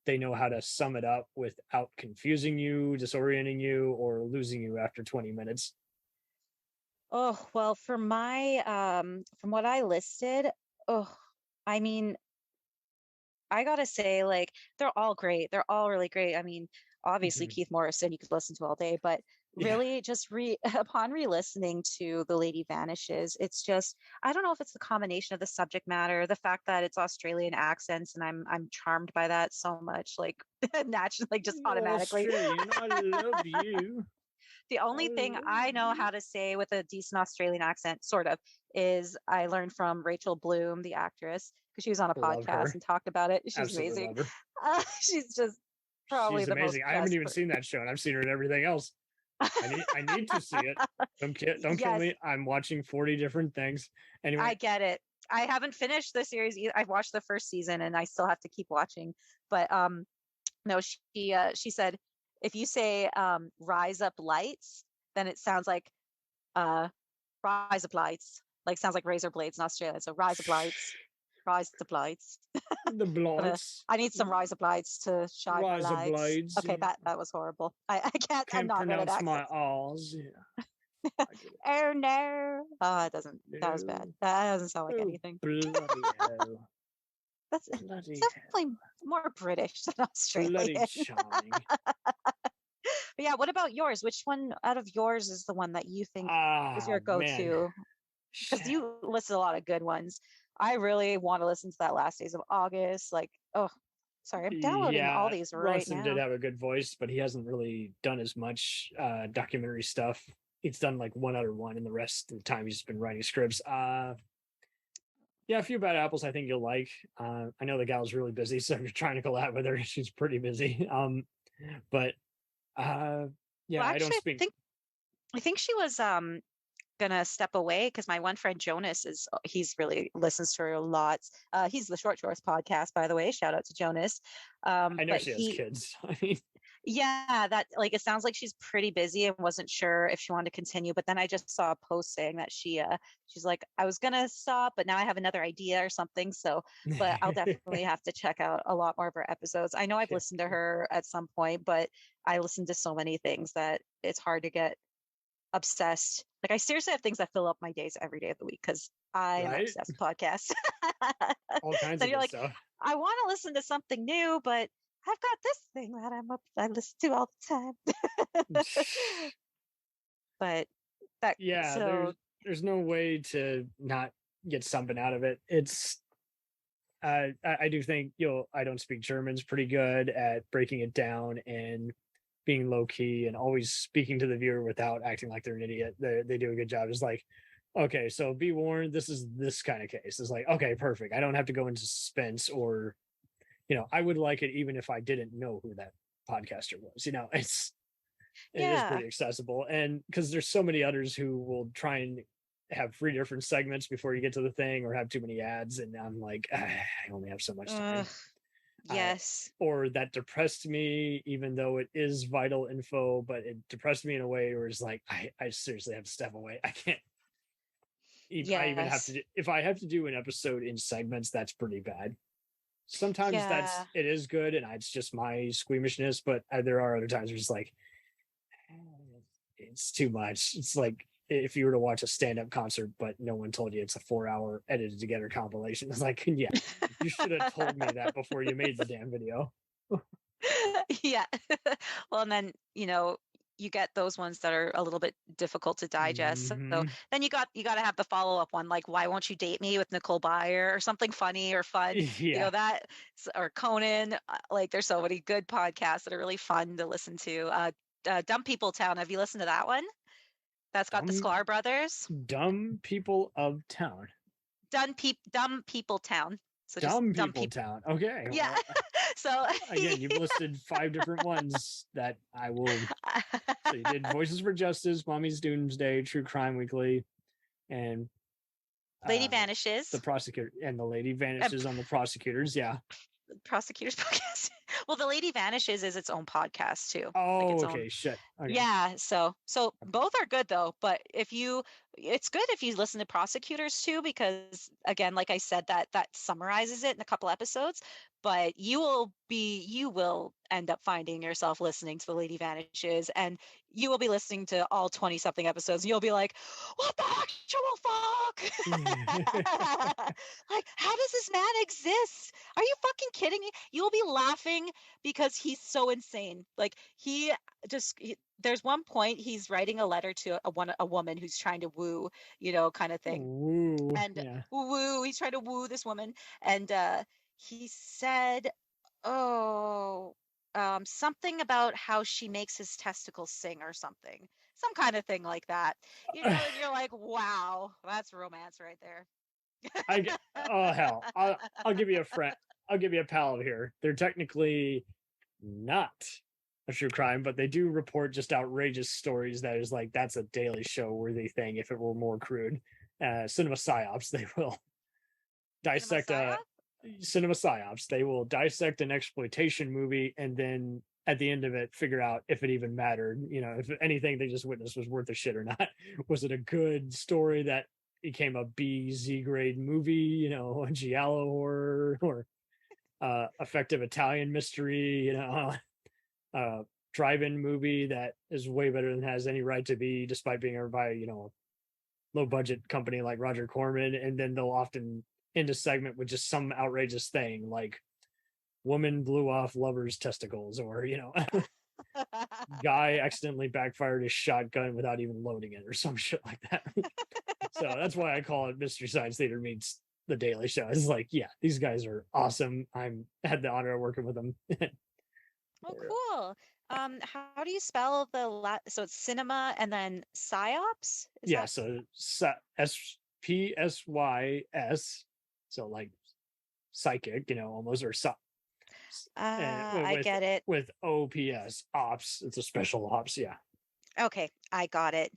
they know how to sum it up without confusing you, disorienting you, or losing you after 20 minutes. Oh, well, for my from what I listed, I mean, I gotta say, like, they're all great. They're all really great. I mean, obviously Keith Morrison you could listen to all day, but really just upon re-listening to The Lady Vanishes, it's just, I don't know if it's the combination of the subject matter, the fact that it's Australian accents, and I'm charmed by that so much, like naturally, like just automatically. Australian, I love you. The only thing I know how to say with a decent Australian accent, sort of, is I learned from Rachel Bloom, the actress, because she was on a Love her. podcast and talked about it. She's Absolutely amazing. love her. She's just probably She's the most amazing. I haven't best even seen that show, and I've seen her in everything else. I need to see it. Don't kill Yes. me. I'm watching 40 different things. Anyway, I get it. I haven't finished the series either. I've watched the first season and I still have to keep watching. But no, she said if you say rise up lights, then it sounds like rise up lights. Like sounds like razor blades in Australia. So rise up lights. Rise up lights. the blades. I need some rise up lights to shine my Rise up lights. blades. Okay, that was horrible. I can't. I'm Can't not good at pronounce my accents. R's. Yeah. Oh no! Oh, it doesn't. That was bad. That doesn't sound like Oh, anything. bloody hell. That's Bloody definitely more British than Australian. bloody charming. But yeah, what about yours? Which one out of yours is the one that you think is your go-to? Because you listed a lot of good ones. I really want to listen to that Last Days of August. Like, oh, sorry, I'm downloading all these right Ronson now. did have a good voice, but he hasn't really done as much documentary stuff. He's done like one other one, and the rest of the time he's just been writing scripts. Yeah, A Few Bad Apples I think you'll like. I know the gal's really busy, so if you're trying to collab with her, she's pretty busy. But yeah, Well, I don't actually, speak. I think she was gonna step away because my one friend Jonas he's really listens to her a lot. He's the Short Shorts podcast, by the way. Shout out to Jonas. I know but she has kids. I mean, yeah, that like it sounds like she's pretty busy and wasn't sure if she wanted to continue. But then I just saw a post saying that she's like, I was gonna stop, but now I have another idea or something. So, but I'll definitely have to check out a lot more of her episodes. I know I've listened to her at some point, but I listen to so many things that it's hard to get obsessed. Like I seriously have things that fill up my days every day of the week because I'm Right? obsessed with podcasts. all kinds So of you're good like, stuff. I want to listen to something new, but I've got this thing that I listen to all the time. But that Yeah, so there's no way to not get something out of it. It's I do think I Don't Speak German's pretty good at breaking it down and being low key and always speaking to the viewer without acting like they're an idiot. They do a good job. It's like, okay, so be warned, this is this kind of case. It's like, okay, perfect. I don't have to go into suspense or I would like it even if I didn't know who that podcaster was. It is yeah. pretty accessible. And because there's so many others who will try and have 3 different segments before you get to the thing or have too many ads. And I'm like, I only have so much time. Yes. Or that depressed me, even though it is vital info, but it depressed me in a way where it's like, I seriously have to step away. I can't. I even have to, if I have to do an episode in segments, that's pretty bad. Sometimes it is good and it's just my squeamishness, but there are other times where it's like, it's too much. It's like if you were to watch a stand-up concert, but no one told you it's a 4-hour edited together compilation. It's like, yeah, you should have told me that before you made the damn video. Yeah. Well, and then, you get those ones that are a little bit difficult to digest. So then you got to have the follow-up one, like Why Won't You Date Me with Nicole Byer or something funny or fun. Yeah. That or Conan. Like there's so many good podcasts that are really fun to listen to. Dumb People Town. Have you listened to that one? That's got the Sklar brothers. Dumb People of Town. Dumb People Town. So Dumb just People Town. Okay. Yeah. Well, so again, you've listed 5 different ones that I will. So you did Voices for Justice, Mommy's Doomsday, True Crime Weekly, and Lady Vanishes. The prosecutor and the Lady Vanishes on the prosecutors. Yeah. Prosecutors podcast. Well, The Lady Vanishes is its own podcast too. Oh, its okay. own. Shit. Okay. Yeah. So both are good though, but it's good if you listen to prosecutors too, because again, like I said, that summarizes it in a couple episodes, but you will end up finding yourself listening to The Lady Vanishes, and you will be listening to all 20 something episodes and you'll be like, what the actual fuck? Like, how does this man exist? Are you fucking kidding me? You'll be laughing because he's so insane. Like there's one point he's writing a letter to a woman who's trying to woo, kind of thing. Woo. And woo, he's trying to woo this woman. And he said, something about how she makes his testicles sing or something some kind of thing like that. And you're like, wow, that's romance right there. Oh hell, I'll give you a friend. I'll give you a pal here. They're technically not a true crime, but they do report just outrageous stories that is like that's a Daily Show worthy thing. If it were more crude, cinema psyops, they will dissect cinema psyops. They will dissect an exploitation movie and then at the end of it figure out if it even mattered. If anything they just witnessed was worth a shit or not. Was it a good story that became a B/Z grade movie, a giallo horror or effective Italian mystery, drive-in movie that is way better than has any right to be, despite being earned by low budget company like Roger Corman. And then they'll often end a segment with just some outrageous thing like woman blew off lover's testicles, or guy accidentally backfired his shotgun without even loading it, or some shit like that. So that's why I call it Mystery Science Theater meets The Daily Show. It's like, yeah, these guys are awesome. Had the honor of working with them. Oh, cool. How do you spell so it's cinema and then psyops? So SPSYS, so like psychic, almost, or I get it. With OPS, ops. It's a special ops. Yeah. Okay, I got it.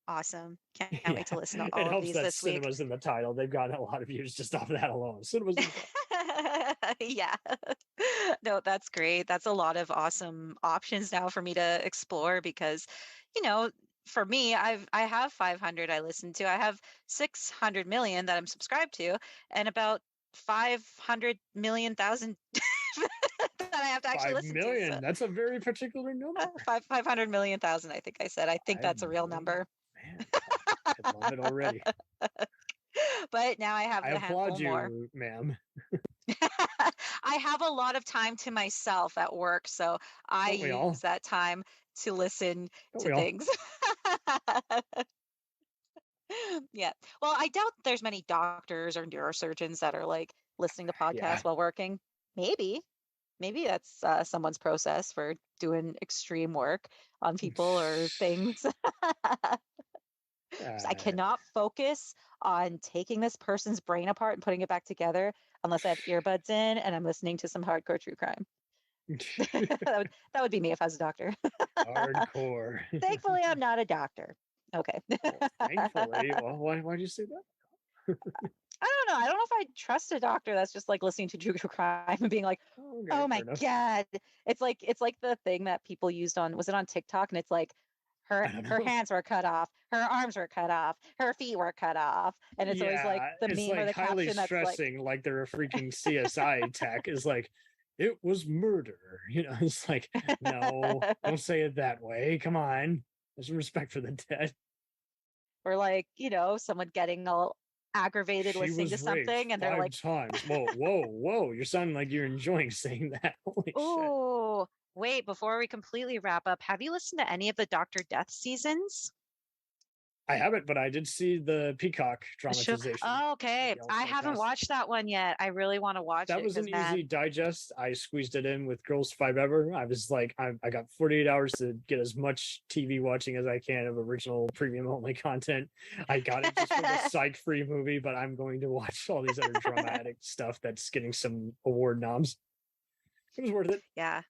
Awesome. Can't wait to listen to all of these this week. Cinema's in the title. They've gotten a lot of views just off of that alone. Cinema's in the Yeah. No, that's great. That's a lot of awesome options now for me to explore because, for me, I have 500 I listen to. I have 600 million that I'm subscribed to, and about 500 million thousand that I have to actually listen to. So. That's a very particular number. 500 million thousand, I think I said. I think that's a real number. Man, I love it already. But now I have I applaud you, more. Ma'am. I have a lot of time to myself at work, so I use that time to listen to things. Yeah. Well, I doubt there's many doctors or neurosurgeons that are like listening to podcasts while working. Maybe that's someone's process for doing extreme work on people or things. I cannot focus on taking this person's brain apart and putting it back together unless I have earbuds in and I'm listening to some hardcore true crime. that would be me if I was a doctor. Hardcore. Thankfully, I'm not a doctor. Okay. Thankfully. Well, why'd you say that? I don't know. I don't know if I trust a doctor that's just like listening to true crime and being like, "Oh my God." It's like the thing that people used was it on TikTok? And it's like her hands were cut off, her arms were cut off, her feet were cut off, and it's always like the meme or the caption that's stressing, like they're a freaking CSI tech is like, it was murder. It's like, no, don't say it that way. Come on, there's some respect for the dead. Or like, someone getting all aggravated listening to something and they're like 5 times. Whoa, you're sounding like you're enjoying saying that. Holy shit. Wait, before we completely wrap up, have you listened to any of the Dr. Death seasons? I haven't, but I did see the Peacock dramatization. Oh, okay. I haven't watched that one yet. I really want to watch it. That was an easy digest. I squeezed it in with Girls 5 Ever. I was like, I got 48 hours to get as much TV watching as I can of original premium only content. I got it just for the psych-free movie, but I'm going to watch all these other dramatic stuff that's getting some award noms. It was worth it. Yeah.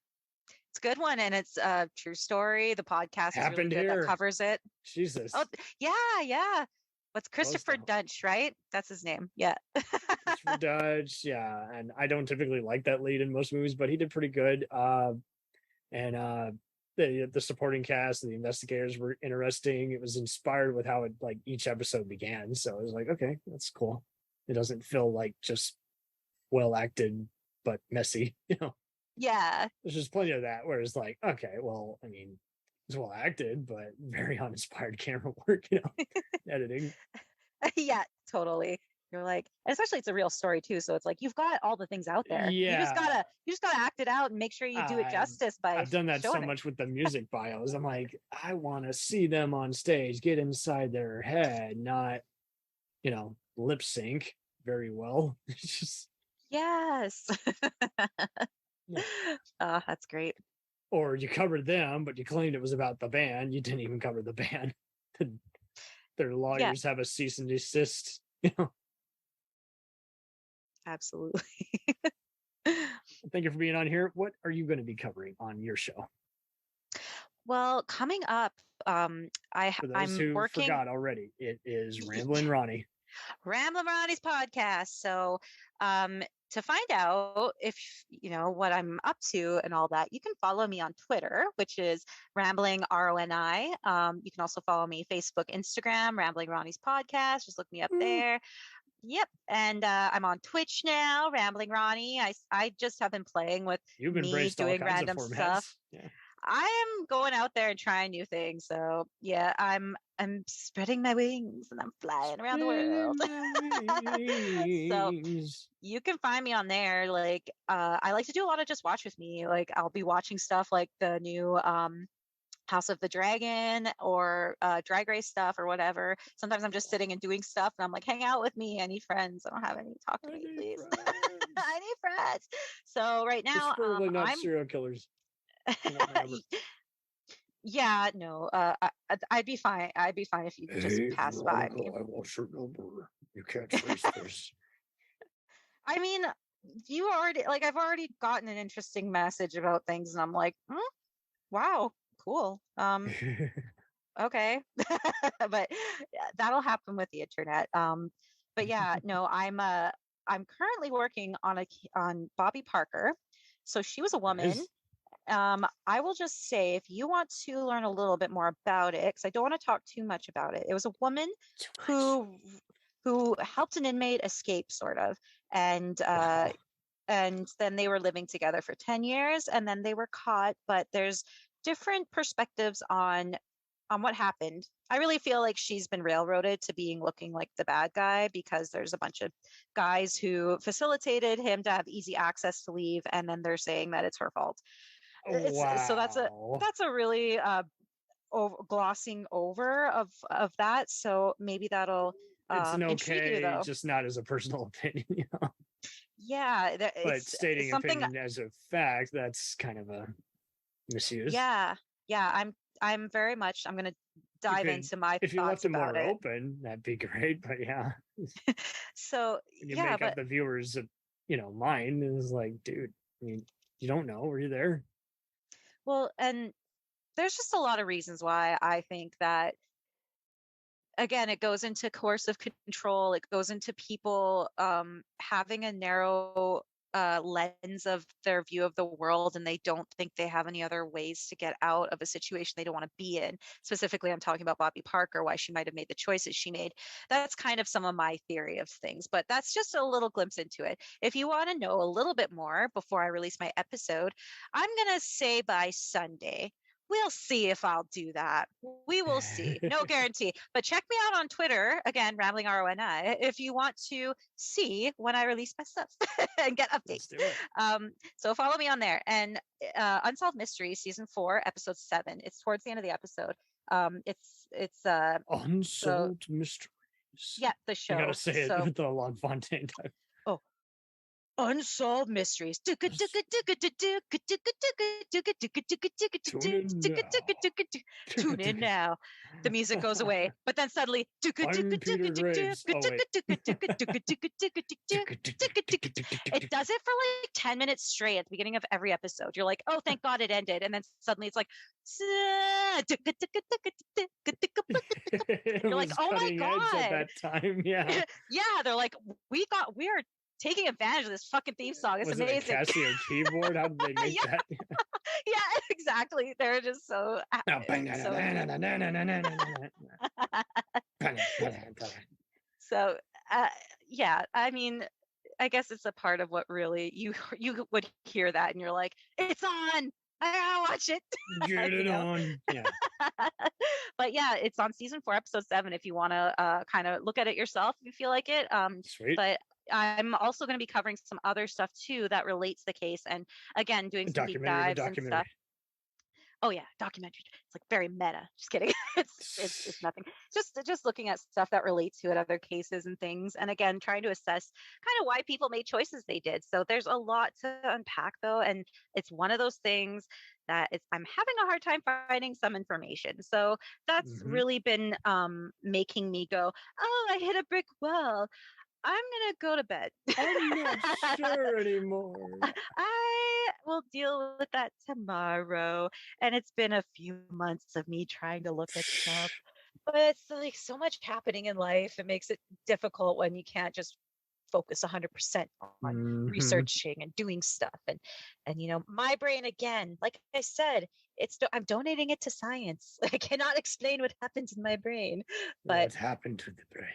It's a good one, and it's a true story. The podcast is really good that covers it. Jesus. Oh, yeah. What's Christopher Dunch, right? That's his name. Yeah. Christopher Dunch, yeah. And I don't typically like that lead in most movies, but he did pretty good. The supporting cast and the investigators were interesting. It was inspired with how each episode began. So it was like, okay, that's cool. It doesn't feel like just well acted, but messy, Yeah. There's just plenty of that where it's like, okay, well, I mean, it's well acted, but very uninspired camera work, editing. Yeah, totally. You're like, and especially it's a real story too. So it's like, you've got all the things out there. Yeah. You just gotta act it out and make sure you do it justice by I've done that so much with the music bios. I'm like, I want to see them on stage, get inside their head, not, lip sync very well. It's just yes. That's great. or you covered them, but you claimed it was about the band. You didn't even cover the band. Their lawyers have a cease and desist. Absolutely. Thank you for being on here. What are you going to be covering on your show? Well, coming up, For those I'm who working forgot already, it is Ramblin' Ronnie. Ramblin' Ronnie's podcast. So to find out if you know what I'm up to and all that, you can follow me on Twitter, which is Rambling RONI. You can also follow me Facebook, Instagram, Rambling Ronnie's podcast. Just look me up there. Yep. And I'm on Twitch now, Rambling Ronnie. I just have been playing with You've me embraced all doing kinds random of formats. stuff. Yeah. I am going out there and trying new things. So yeah, I'm spreading my wings and I'm flying around the world. So you can find me on there. Like I like to do a lot of just watch with me. Like I'll be watching stuff like the new House of the Dragon or Drag Race stuff or whatever. Sometimes I'm just sitting and doing stuff and I'm like, hang out with me. I need friends. I don't have any. Talk to me, please. I need friends. So right now not I'm serial killers. Yeah, no, I'd be fine. I'd be fine if you just passed by me. I lost your number. You can't trace this. I mean, you already like I've already gotten an interesting message about things, and I'm like, wow, cool. Okay, but that'll happen with the internet. But yeah, no, I'm currently working on Bobby Parker. So she was a woman. Nice. I will just say, if you want to learn a little bit more about it, because I don't want to talk too much about it. It was a woman who helped an inmate escape, sort of, and then they were living together for 10 years, and then they were caught. But there's different perspectives on what happened. I really feel like she's been railroaded to looking like the bad guy, because there's a bunch of guys who facilitated him to have easy access to leave, and then they're saying that it's her fault. So that's a really glossing over of that. So maybe that'll it's an intrigue you, okay, though. just not as a personal opinion. Yeah, but stating opinion as a fact, that's kind of a misuse. Yeah, I'm very much. I'm going to dive into my if you thoughts left it about more it. open, that'd be great. But yeah, so when you make up the viewers, mind is like, dude. I mean, you don't know. Were you there? Well, and there's just a lot of reasons why I think that, again, it goes into coercive control. It goes into people having a narrow lens of their view of the world, and they don't think they have any other ways to get out of a situation they don't want to be in. Specifically, I'm talking about Bobby Parker, why she might have made the choices she made. That's kind of some of my theory of things, but that's just a little glimpse into it. If you want to know a little bit more before I release my episode, I'm going to say by Sunday. We'll see if I'll do that. We will see. No guarantee. But check me out on Twitter, again, Rambling RONI, if you want to see when I release my stuff and get updates. Let's do it. So follow me on there. And Unsolved Mysteries, season 4, episode 7. It's towards the end of the episode. It's Unsolved Mysteries. Yeah, the show. You gotta say it with the Lon Fontaine type. Oh. Unsolved Mysteries. Tune in now. The music goes away, but then suddenly it does it for like 10 minutes straight at the beginning of every episode. You're like, oh, thank God it ended, and then suddenly it's like you're like, oh my God, at that time. Yeah. They're like, we are taking advantage of this fucking theme song. It's amazing. It a Casio keyboard? How did they make that? Yeah, exactly. They're just so. So, yeah. I mean, I guess it's a part of what really you would hear that and you're like, it's on. I gotta watch it. Get it on. Yeah. But yeah, it's on season 4, episode 7. If you want to kind of look at it yourself, if you feel like it. Sweet. But I'm also going to be covering some other stuff too that relates to the case, and again, doing some deep dives and stuff. Oh yeah, documentary. It's like very meta. Just kidding. It's nothing. Just looking at stuff that relates to it, other cases and things, and again trying to assess kind of why people made choices they did. So there's a lot to unpack though, and it's one of those things that I'm having a hard time finding some information. So that's really been making me go, oh, I hit a brick wall. I'm going to go to bed. I'm not sure anymore. I will deal with that tomorrow. And it's been a few months of me trying to look at stuff. But it's like so much happening in life. It makes it difficult when you can't just focus 100% on researching and doing stuff. And you know, my brain, again, like I said, I'm donating it to science. I cannot explain what happens in my brain. But what happened to the brain?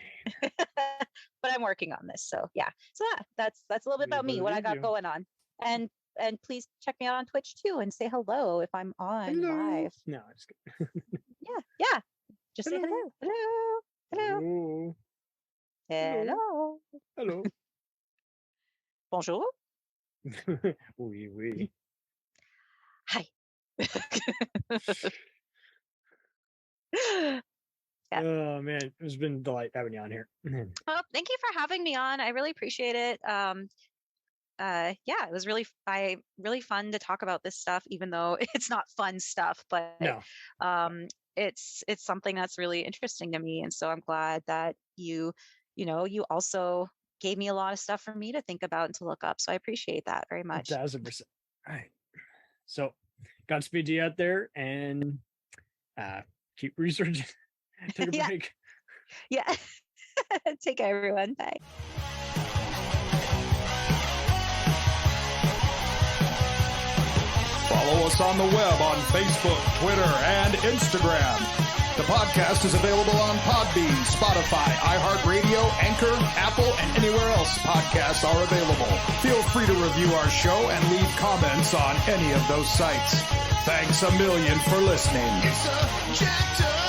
But I'm working on this. So yeah. So that's a little bit about me, what I got going on. And please check me out on Twitch too and say hello if I'm on live. No, I'm just kidding. Yeah. Just say hello. Hello. Bonjour. Oui. Hi. Oh man, it's been a delight having you on here. Oh, thank you for having me on. I really appreciate it. It was really fun to talk about this stuff, even though it's not fun stuff, but it's something that's really interesting to me. And so I'm glad that you also gave me a lot of stuff for me to think about and to look up. So I appreciate that very much. 1,000%. All right. So Godspeed to you out there, and keep researching. Take a break. Yeah. Take care, everyone. Bye. Follow us on the web on Facebook, Twitter, and Instagram. The podcast is available on Podbean, Spotify, iHeartRadio, Anchor, Apple, and anywhere else podcasts are available. Feel free to review our show and leave comments on any of those sites. Thanks a million for listening. It's a jacked up